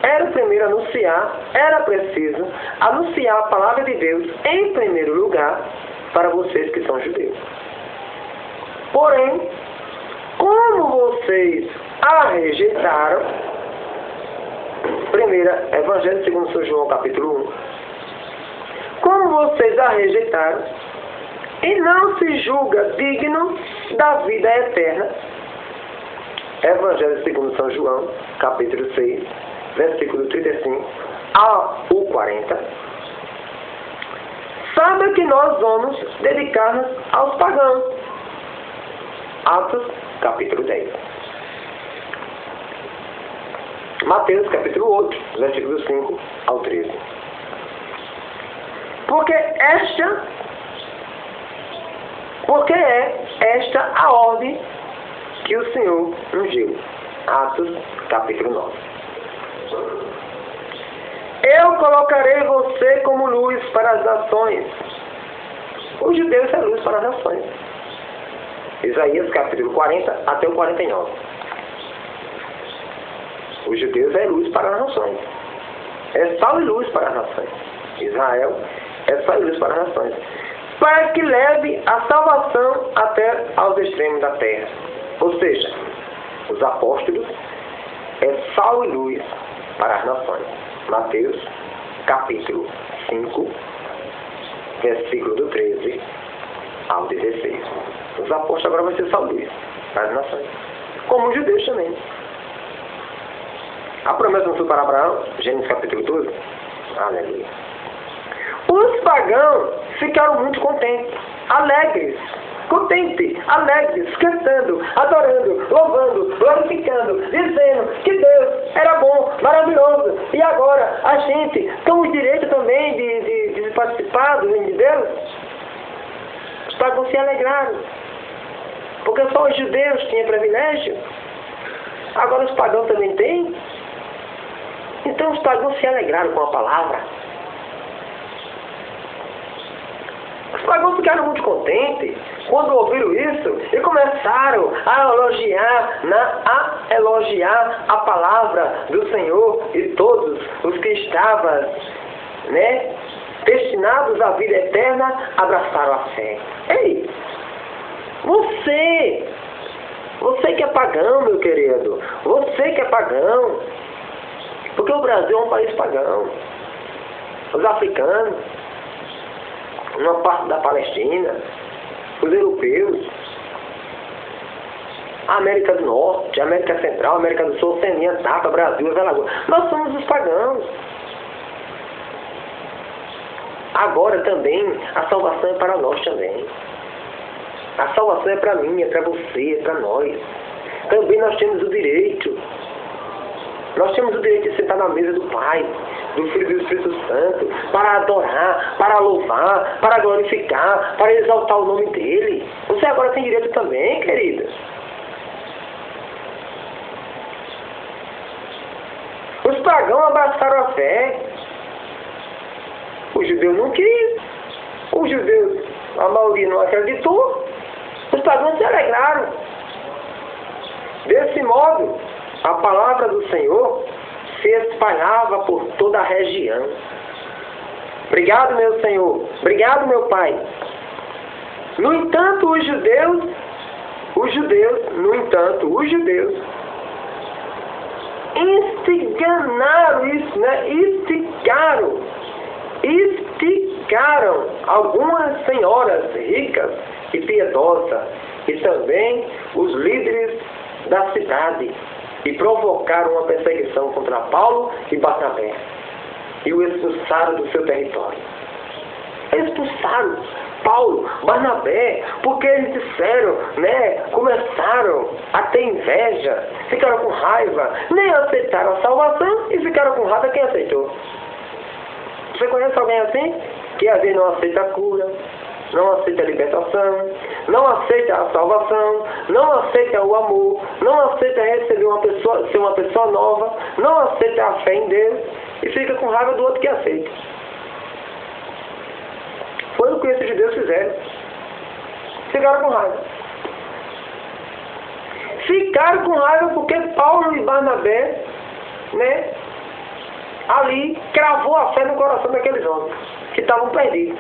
Era preciso anunciar a palavra de Deus em primeiro lugar para vocês que são judeus. Porém, como vocês a rejeitaram, Evangelho segundo São João, capítulo 1, como vocês a rejeitaram e não se julga digno da vida eterna, Evangelho segundo São João, capítulo 6, versículo 35 ao 40, saiba que nós vamos dedicar-nos aos pagãos. Atos, capítulo 10. Mateus, capítulo 8, versículo 5 ao 13. Porque é esta a ordem que o Senhor ungiu. Atos, capítulo 9. Eu colocarei você como luz para as nações. Os judeus é luz para as nações. Isaías, capítulo 40 até o 49. Os judeus é luz para as nações. É sal e luz para as nações. Israel é sal e luz para as nações. Para que leve a salvação até aos extremos da terra. Ou seja, os apóstolos é sal e luz para as nações. Mateus, capítulo 5, versículo do 13 ao 16. Os apóstolos agora vão ser sal e luz para as nações. Como os judeus também. A promessa não foi para Abraão, Gênesis capítulo 12. Aleluia. Os pagãos ficaram muito contentes, alegres, cantando, adorando, louvando, glorificando, dizendo que Deus era bom, maravilhoso. E agora a gente tem o direito também de participar do reino de Deus. Os pagãos se alegraram, porque só os judeus tinham privilégio. Agora os pagãos também têm. Então os pagãos se alegraram com a palavra. Os pagãos ficaram muito contentes quando ouviram isso e começaram a elogiar a palavra do Senhor, e todos os que estavam destinados à vida eterna abraçaram a fé. Ei, você que é pagão, meu querido, você que é pagão, porque o Brasil é um país pagão. Os africanos, uma parte da Palestina, os europeus, a América do Norte, a América Central, a América do Sul, Oceania, Tapa, Brasil, Alagoas. Nós somos os pagãos. Agora também a salvação é para nós também. A salvação é para mim, é para você, é para nós. Também nós temos o direito. Nós temos o direito de sentar na mesa do Pai, do Filho e do Espírito Santo, para adorar, para louvar, para glorificar, para exaltar o nome dEle. Você agora tem direito também, querida. Os pagãos abraçaram a fé. Os judeus não queriam. Os judeus, a maioria não acreditou. Os pagãos se alegraram. Desse modo, a palavra do Senhor se espalhava por toda a região. Obrigado, meu Senhor. Obrigado, meu Pai. No entanto, os judeus instigaram algumas senhoras ricas e piedosas e também os líderes da cidade e provocaram uma perseguição contra Paulo e Barnabé e o expulsaram do seu território. Expulsaram Paulo, Barnabé, porque eles disseram, começaram a ter inveja, ficaram com raiva, nem aceitaram a salvação e ficaram com raiva quem aceitou. Você conhece alguém assim? Que às vezes não aceita a cura, não aceita a libertação, não aceita a salvação, não aceita o amor, não aceita receber uma pessoa, ser uma pessoa nova, não aceita a fé em Deus e fica com raiva do outro que aceita. Foi o que esses judeus fizeram. Ficaram com raiva. Ficaram com raiva porque Paulo e Barnabé, ali cravou a fé no coração daqueles homens que estavam perdidos.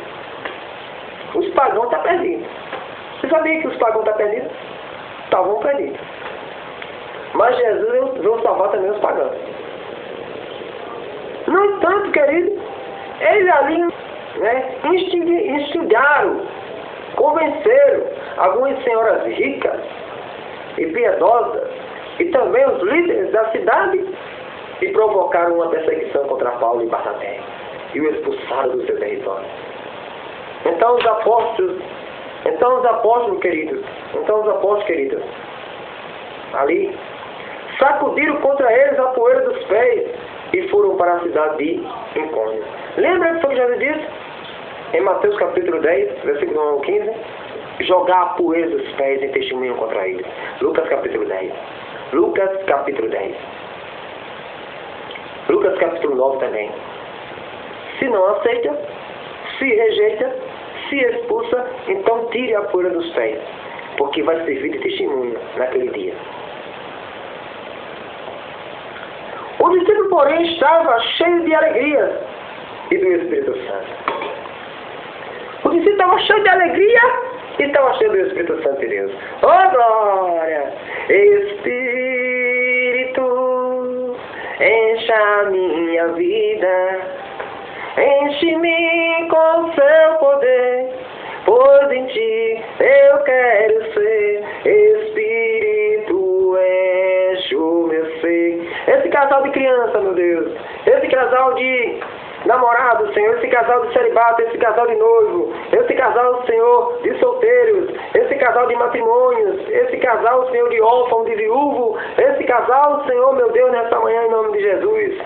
Os pagãos estão perdidos. Você sabia que os pagãos estão perdidos? Estavam perdidos. Mas Jesus veio salvar também os pagãos. No entanto, querido, eles ali instigaram, convenceram algumas senhoras ricas e piedosas e também os líderes da cidade e provocaram uma perseguição contra Paulo e Barnabé e o expulsaram do seu território. Então os apóstolos queridos, ali sacudiram contra eles a poeira dos pés e foram para a cidade de Icônio. Lembra que foi o que Jesus disse? Em Mateus capítulo 10, versículo 1 ao 15, jogar a poeira dos pés em testemunho contra eles. Lucas capítulo 10. Lucas capítulo 10. Lucas capítulo 9 também. Se não aceita, se rejeita, se expulsa, então tire a poeira dos pés, porque vai servir de testemunho naquele dia. O discípulo, porém, estava cheio de alegria e do Espírito Santo. O discípulo estava cheio de alegria e estava cheio do Espírito Santo de Deus. Oh, glória! Espírito, encha a minha vida, enche-me com seu poder, pois em ti eu quero ser. Espírito, enche o meu ser. Esse casal de criança, meu Deus, esse casal de namorado, Senhor, esse casal de celibato, esse casal de noivo, esse casal, Senhor, de solteiros, esse casal de matrimônios, esse casal, Senhor, de órfão, de viúvo, esse casal, Senhor, meu Deus, nessa manhã, em nome de Jesus,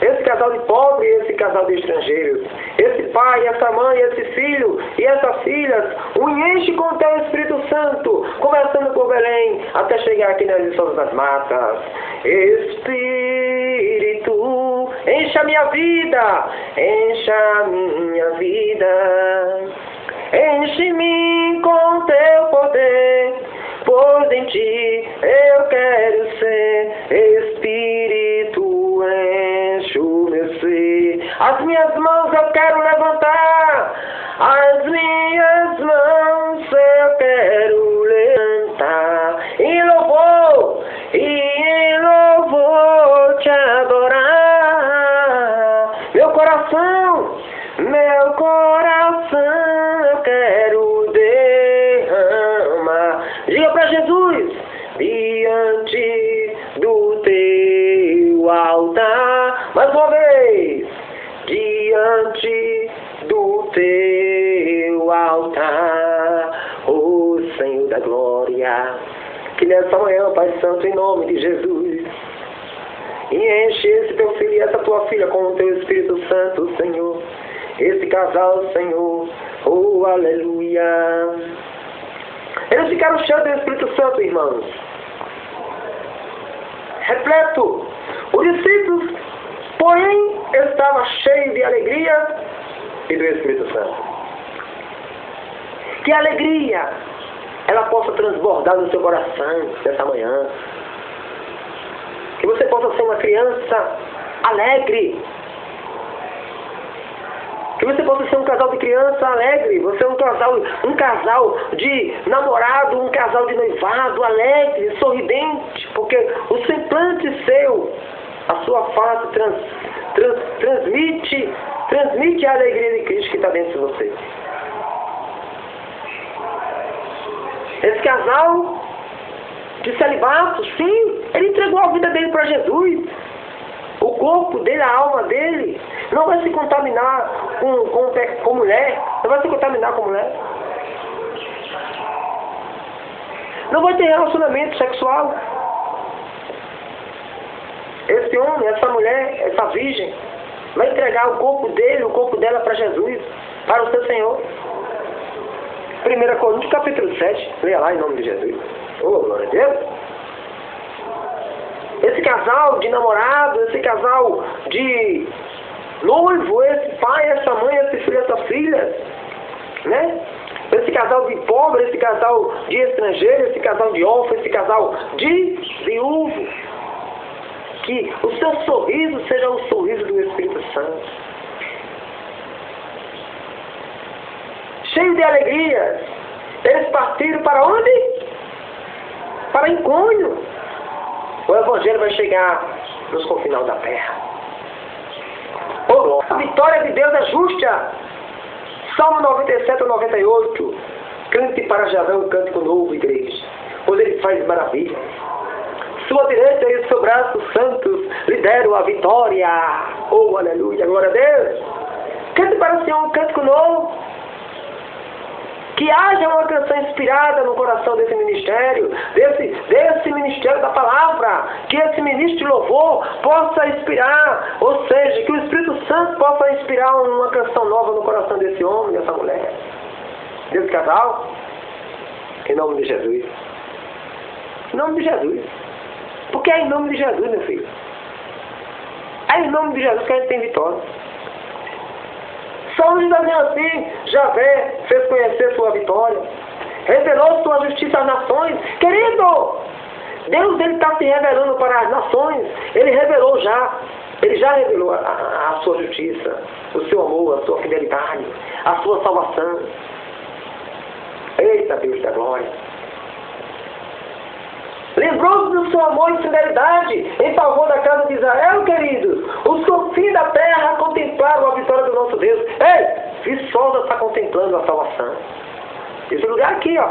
esse casal de pobre e esse casal de estrangeiros, esse pai, essa mãe, esse filho e essas filhas, o enche com o teu Espírito Santo, começando por Belém, até chegar aqui nas Viçosas das Matas. Espírito, encha a minha vida, encha a minha vida, enche-me com teu poder, pois em ti eu quero ser. Espírito, enche o meu ser. As minhas mãos eu quero levantar, as minhas mãos eu quero levantar, em louvor te adorar. Meu coração eu quero derramar. Diga para Jesus: diante do teu altar. Mais uma vez: diante do teu altar, ó Senhor da glória. Que nessa manhã, Pai Santo, em nome de Jesus, enche esse teu filho e essa tua filha com o teu Espírito Santo, Senhor. Esse casal, Senhor, oh aleluia. Eles ficaram cheios do Espírito Santo, irmãos. Repleto. Os discípulos, porém, estavam cheios de alegria e do Espírito Santo. Que alegria ela possa transbordar no seu coração nessa manhã. Que você possa ser uma criança alegre. Que você possa ser um casal de criança alegre. Você é um casal de namorado, um casal de noivado alegre, sorridente. Porque o semblante seu, a sua face transmite a alegria de Cristo que está dentro de você. Esse casal de celibato, sim, ele entregou a vida dele para Jesus. O corpo dele, a alma dele, não vai se contaminar com mulher, não vai se contaminar com mulher. Não vai ter relacionamento sexual. Esse homem, essa mulher, essa virgem, vai entregar o corpo dele, o corpo dela para Jesus, para o seu Senhor. 1 Coríntios capítulo 7, leia lá em nome de Jesus. Oh, glória a Deus. Esse casal de namorado, esse casal de noivo, esse pai, essa mãe, esse filho, essa filha, né? Esse casal de pobre, esse casal de estrangeiro, esse casal de órfão, esse casal de viúvo. Que o seu sorriso seja o sorriso do Espírito Santo. Cheio de alegria. Eles partiram para onde? Para Icônio. O Evangelho vai chegar nos confins da terra. A vitória de Deus é justa. Salmo 97 ou 98. Cante para Javé um cântico novo, igreja, pois ele faz maravilha. Sua direita e seu braço santos lhe deram a vitória. Oh, aleluia, glória a Deus. Cante para o Senhor um cântico novo. Que haja uma canção inspirada no coração desse ministério, desse ministério da palavra, que esse ministro de louvor possa inspirar, ou seja, que o Espírito Santo possa inspirar uma canção nova no coração desse homem, dessa mulher, desse casal, em nome de Jesus. Em nome de Jesus. Porque é em nome de Jesus, meu filho. É em nome de Jesus que a gente tem vitória. Só nos dizendo assim, Javé fez conhecer sua vitória, revelou sua justiça às nações. Querido, Deus está se revelando para as nações. Ele já revelou a sua justiça, o seu amor, a sua fidelidade, a sua salvação. Eita Deus da glória. Lembrou-se do seu amor e fidelidade em favor da casa de Israel, queridos. Os confins da terra contemplaram a vitória do nosso Deus. Ei, Viçosa está contemplando a salvação. Esse lugar aqui, ó.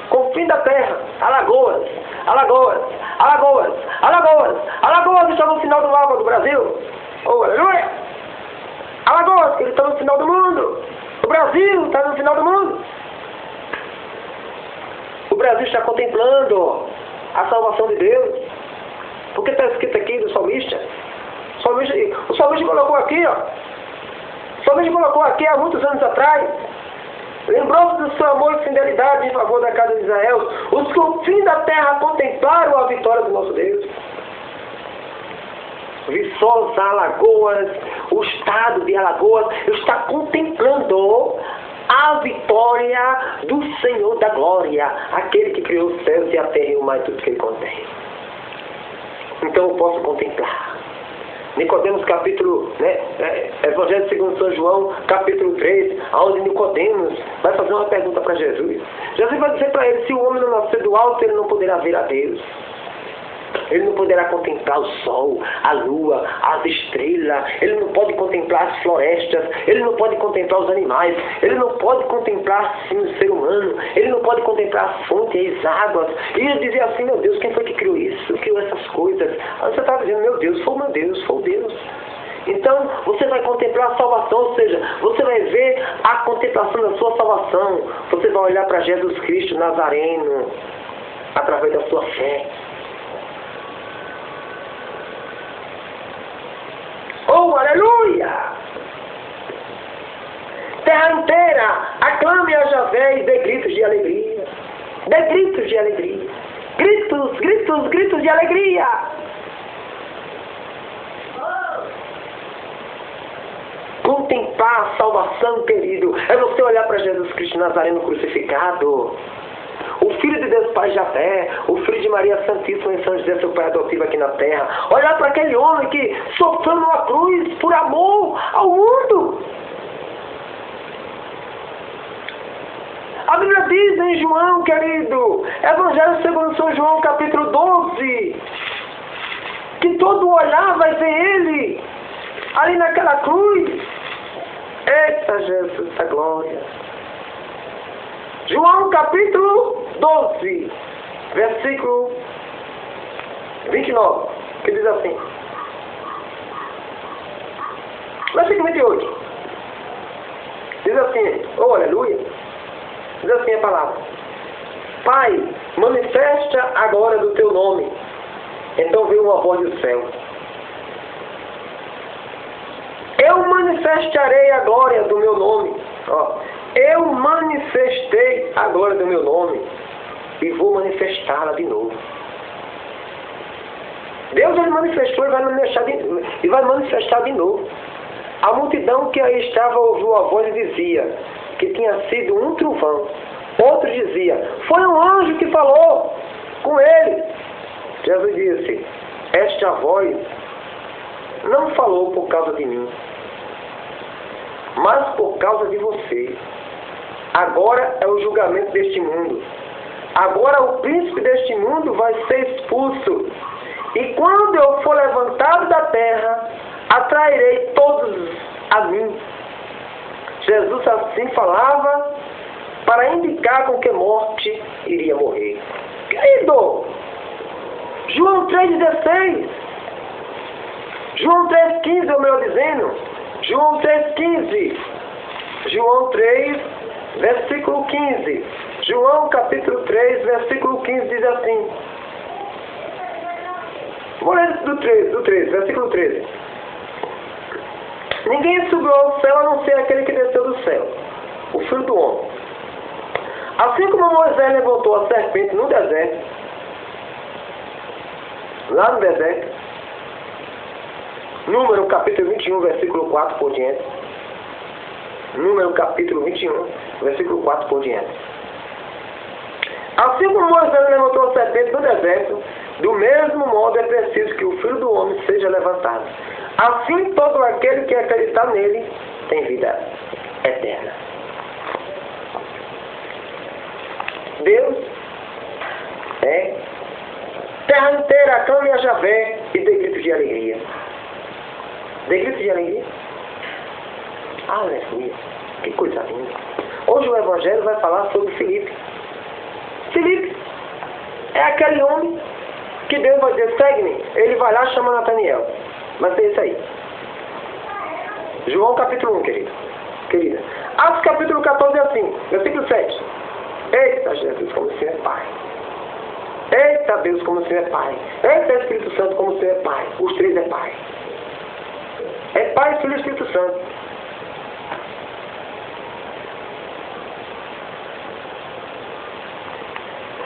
Confins da terra, Alagoas, Alagoas, Alagoas, Alagoas. Alagoas está no final do mapa do Brasil. Oh, aleluia! Alagoas, que ele está no final do mundo. O Brasil está no final do mundo. O Brasil está contemplando a salvação de Deus. Porque está escrito aqui do salmista. O salmista colocou aqui, ó. O salmista colocou aqui há muitos anos atrás. Lembrou-se do seu amor e fidelidade em favor da casa de Israel. Os confins da terra contemplaram a vitória do nosso Deus. Viçosa, Alagoas, o estado de Alagoas está contemplando a vitória do Senhor da glória, aquele que criou os céus e a terra e o mar e tudo que ele contém. Então eu posso contemplar. Nicodemos capítulo, Evangelho segundo São João, capítulo 3, onde Nicodemos vai fazer uma pergunta para Jesus. Jesus vai dizer para ele, se o homem não nascer do alto, ele não poderá ver a Deus. Ele não poderá contemplar o sol, a lua, as estrelas. Ele não pode contemplar as florestas. Ele não pode contemplar os animais. Ele não pode contemplar sim, o ser humano. Ele não pode contemplar as fontes, as águas. E ele dizia assim, meu Deus, quem foi que criou isso? Criou essas coisas? Aí você está dizendo, meu Deus, foi o meu Deus, foi o Deus. Então, você vai contemplar a salvação, ou seja, você vai ver a contemplação da sua salvação. Você vai olhar para Jesus Cristo Nazareno, através da sua fé. Oh, aleluia! Terra inteira, aclame a Javé e dê gritos de alegria. Dê gritos de alegria. Gritos, gritos, gritos de alegria. Contemplar a salvação, querido, é você olhar para Jesus Cristo Nazareno crucificado. O Filho de Deus Pai Javé, o Filho de Maria Santíssima em São José, seu Pai adotivo aqui na terra. Olhar para aquele homem que sofreu numa cruz por amor ao mundo. A Bíblia diz em João, querido, Evangelho segundo São João, capítulo 12, que todo olhar vai ver ele ali naquela cruz. Eita Jesus da glória! João capítulo 12. versículo 29, que diz assim. Versículo 28. Diz assim, oh aleluia. Diz assim a palavra. Pai, manifesta agora do teu nome. Então veio uma voz do céu. Eu manifestarei a glória do meu nome. Ó, eu manifestei a glória do meu nome. E vou manifestá-la de novo. Deus ele manifestou e vai manifestar de novo. A multidão que aí estava ouviu a voz e dizia que tinha sido um trovão. Outro dizia, foi um anjo que falou com ele. Jesus disse, esta voz não falou por causa de mim, mas por causa de você. Agora é o julgamento deste mundo. Agora o príncipe deste mundo vai ser expulso. E quando eu for levantado da terra, atrairei todos a mim. Jesus assim falava para indicar com que morte iria morrer. Querido, João 3,16, João 3,15, ou melhor dizendo, João 3,15, João 3, versículo 15, João capítulo 3, versículo 15 diz assim, vou ler do 13, versículo 13. Ninguém subiu ao céu a não ser aquele que desceu do céu, o Filho do Homem. Assim como Moisés levantou a serpente no deserto, lá no deserto, Número capítulo 21, versículo 4 por diante. Número capítulo 21, versículo 4 por diante. Assim como Moisés levantou a serpente no deserto, do mesmo modo é preciso que o Filho do Homem seja levantado. Assim todo aquele que acreditar nele tem vida eterna. Deus é terra inteira, clame a Javé e dê gritos de alegria. Dê gritos de alegria. Aleluia. Que coisa linda. Hoje o Evangelho vai falar sobre Filipe. Filipe é aquele homem que Deus vai dizer, segue-me. Ele vai lá e chama Nataniel. Vai ser isso aí. João capítulo 1, querida. Atos capítulo 14 é assim, versículo 7. Eita Jesus, como você é Pai. Eita Deus, como você é Pai. Eita Espírito Santo, como você é Pai. Os três é Pai. É Pai, Filho e Espírito Santo.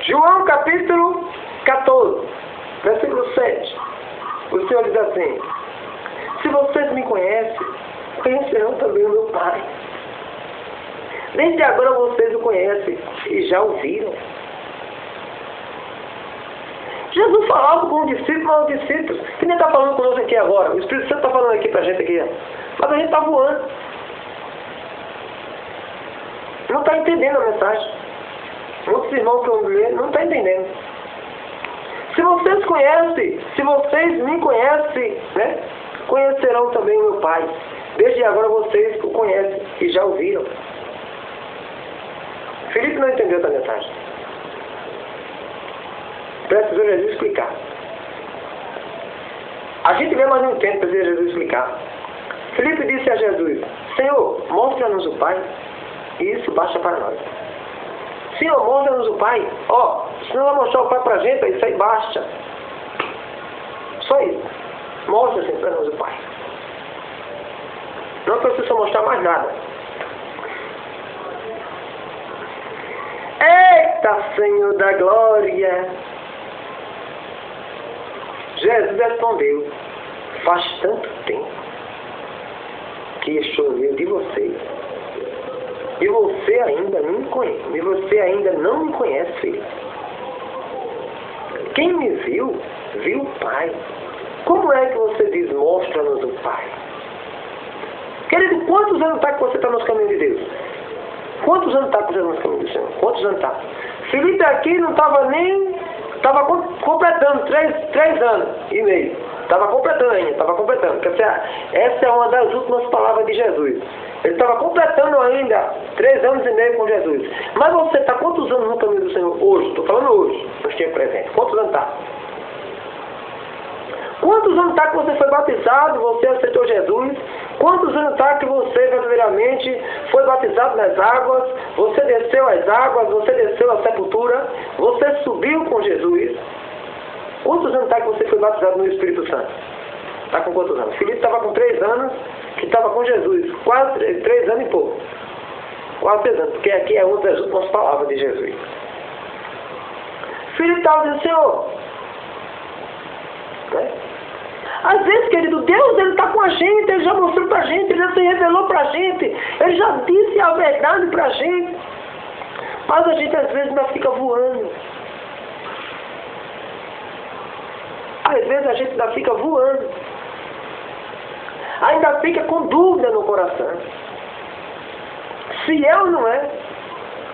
João capítulo 14, versículo 7. O Senhor diz assim, se vocês me conhecem, conhecerão também o meu Pai. Desde agora vocês o conhecem e já o viram. Jesus falava com os discípulos, mas os discípulos, que nem está falando conosco aqui agora. O Espírito Santo está falando aqui para a gente aqui. Mas a gente está voando. Não está entendendo a mensagem. Muitos irmãos que eu leio não estão entendendo. Se vocês conhecem, se vocês me conhecem, né, conhecerão também o meu Pai. Desde agora vocês o conhecem e já o viram. Filipe não entendeu essa mensagem. Precisou Jesus explicar. A gente vê, mas não entende, precisa Jesus explicar. Filipe disse a Jesus, Senhor, mostra-nos o Pai, e isso basta para nós. Senhor, mostra-nos o Pai. Ó, se não vai mostrar o Pai para a gente, isso aí basta. Só isso. Mostra-se para nós o Pai. Não precisa mostrar mais nada. Eita, Senhor da glória! Jesus respondeu, faz tanto tempo que estou ouvindo de vocês. E você ainda não me conhece, filho. Quem me viu, viu o Pai. Como é que você diz, mostra-nos o Pai? Querido, quantos anos está que você está nos caminhos de Deus? Quantos anos está que você está nos caminhos do Senhor? Quantos anos está? Filipe aqui não estava nem... Estava completando 3 anos e meio. Estava completando ainda, estava completando. Essa é uma das últimas palavras de Jesus. Ele estava completando ainda 3 anos e meio com Jesus. Mas você está quantos anos no caminho do Senhor? Hoje, estou falando hoje, nos tempos presentes. Quantos anos está? Quantos anos está que você foi batizado, você aceitou Jesus? Quantos anos está que você verdadeiramente foi batizado nas águas? Você desceu as águas, você desceu a sepultura, você subiu com Jesus? Quantos anos está que você foi batizado no Espírito Santo? Está com quantos anos? Filipe estava com 3 anos, que estava com Jesus. Quase 3 anos e pouco. Quase 3 anos, porque aqui é uma das últimas palavras de Jesus. Filipe estava dizendo, Senhor, né? Às vezes, querido, Deus ele está com a gente, Ele já mostrou para a gente, Ele já se revelou para a gente, Ele já disse a verdade para a gente. Mas a gente às vezes ainda fica voando. Às vezes a gente ainda fica voando. Ainda fica com dúvida no coração. Se é ou não é.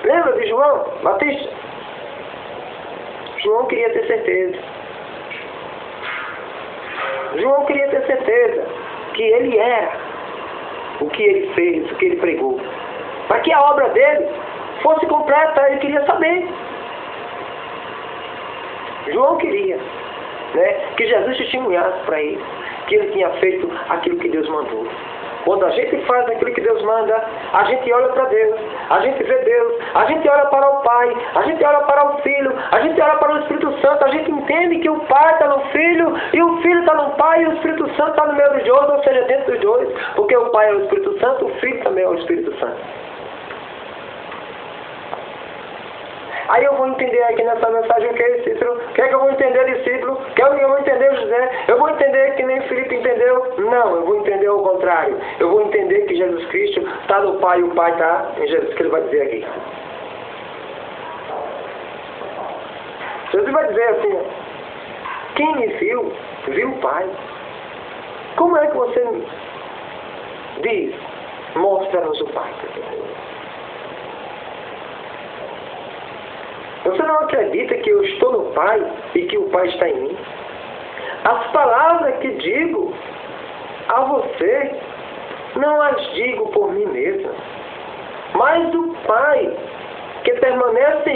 Lembra de João Batista? João queria ter certeza. João queria ter certeza que ele era o que ele fez, o que ele pregou. Para que a obra dele fosse completa, ele queria saber. João queria, né, que Jesus testemunhasse para ele que ele tinha feito aquilo que Deus mandou. Quando a gente faz aquilo que Deus manda, a gente olha para Deus, a gente vê Deus, a gente olha para o Pai, a gente olha para o Filho, a gente olha para o Espírito Santo, a gente entende que o Pai está no Filho, e o Filho está no Pai, e o Espírito Santo está no meio dos dois, ou seja, dentro dos dois, porque o Pai é o Espírito Santo, o Filho também é o Espírito Santo. Aí eu vou entender aqui nessa mensagem o que é discípulo, o que é que eu vou entender discípulo, o que é que eu vou entender José, eu vou entender que nem Filipe entendeu? Não, eu vou entender o contrário. Eu vou entender que Jesus Cristo está no Pai e o Pai está em Jesus, que ele vai dizer aqui. Jesus vai dizer assim, quem me viu, viu o Pai. Como é que você diz, mostra-nos o Pai? Você não acredita que eu estou no Pai e que o Pai está em mim? As palavras que digo a você, não as digo por mim mesmo, mas do Pai que permanece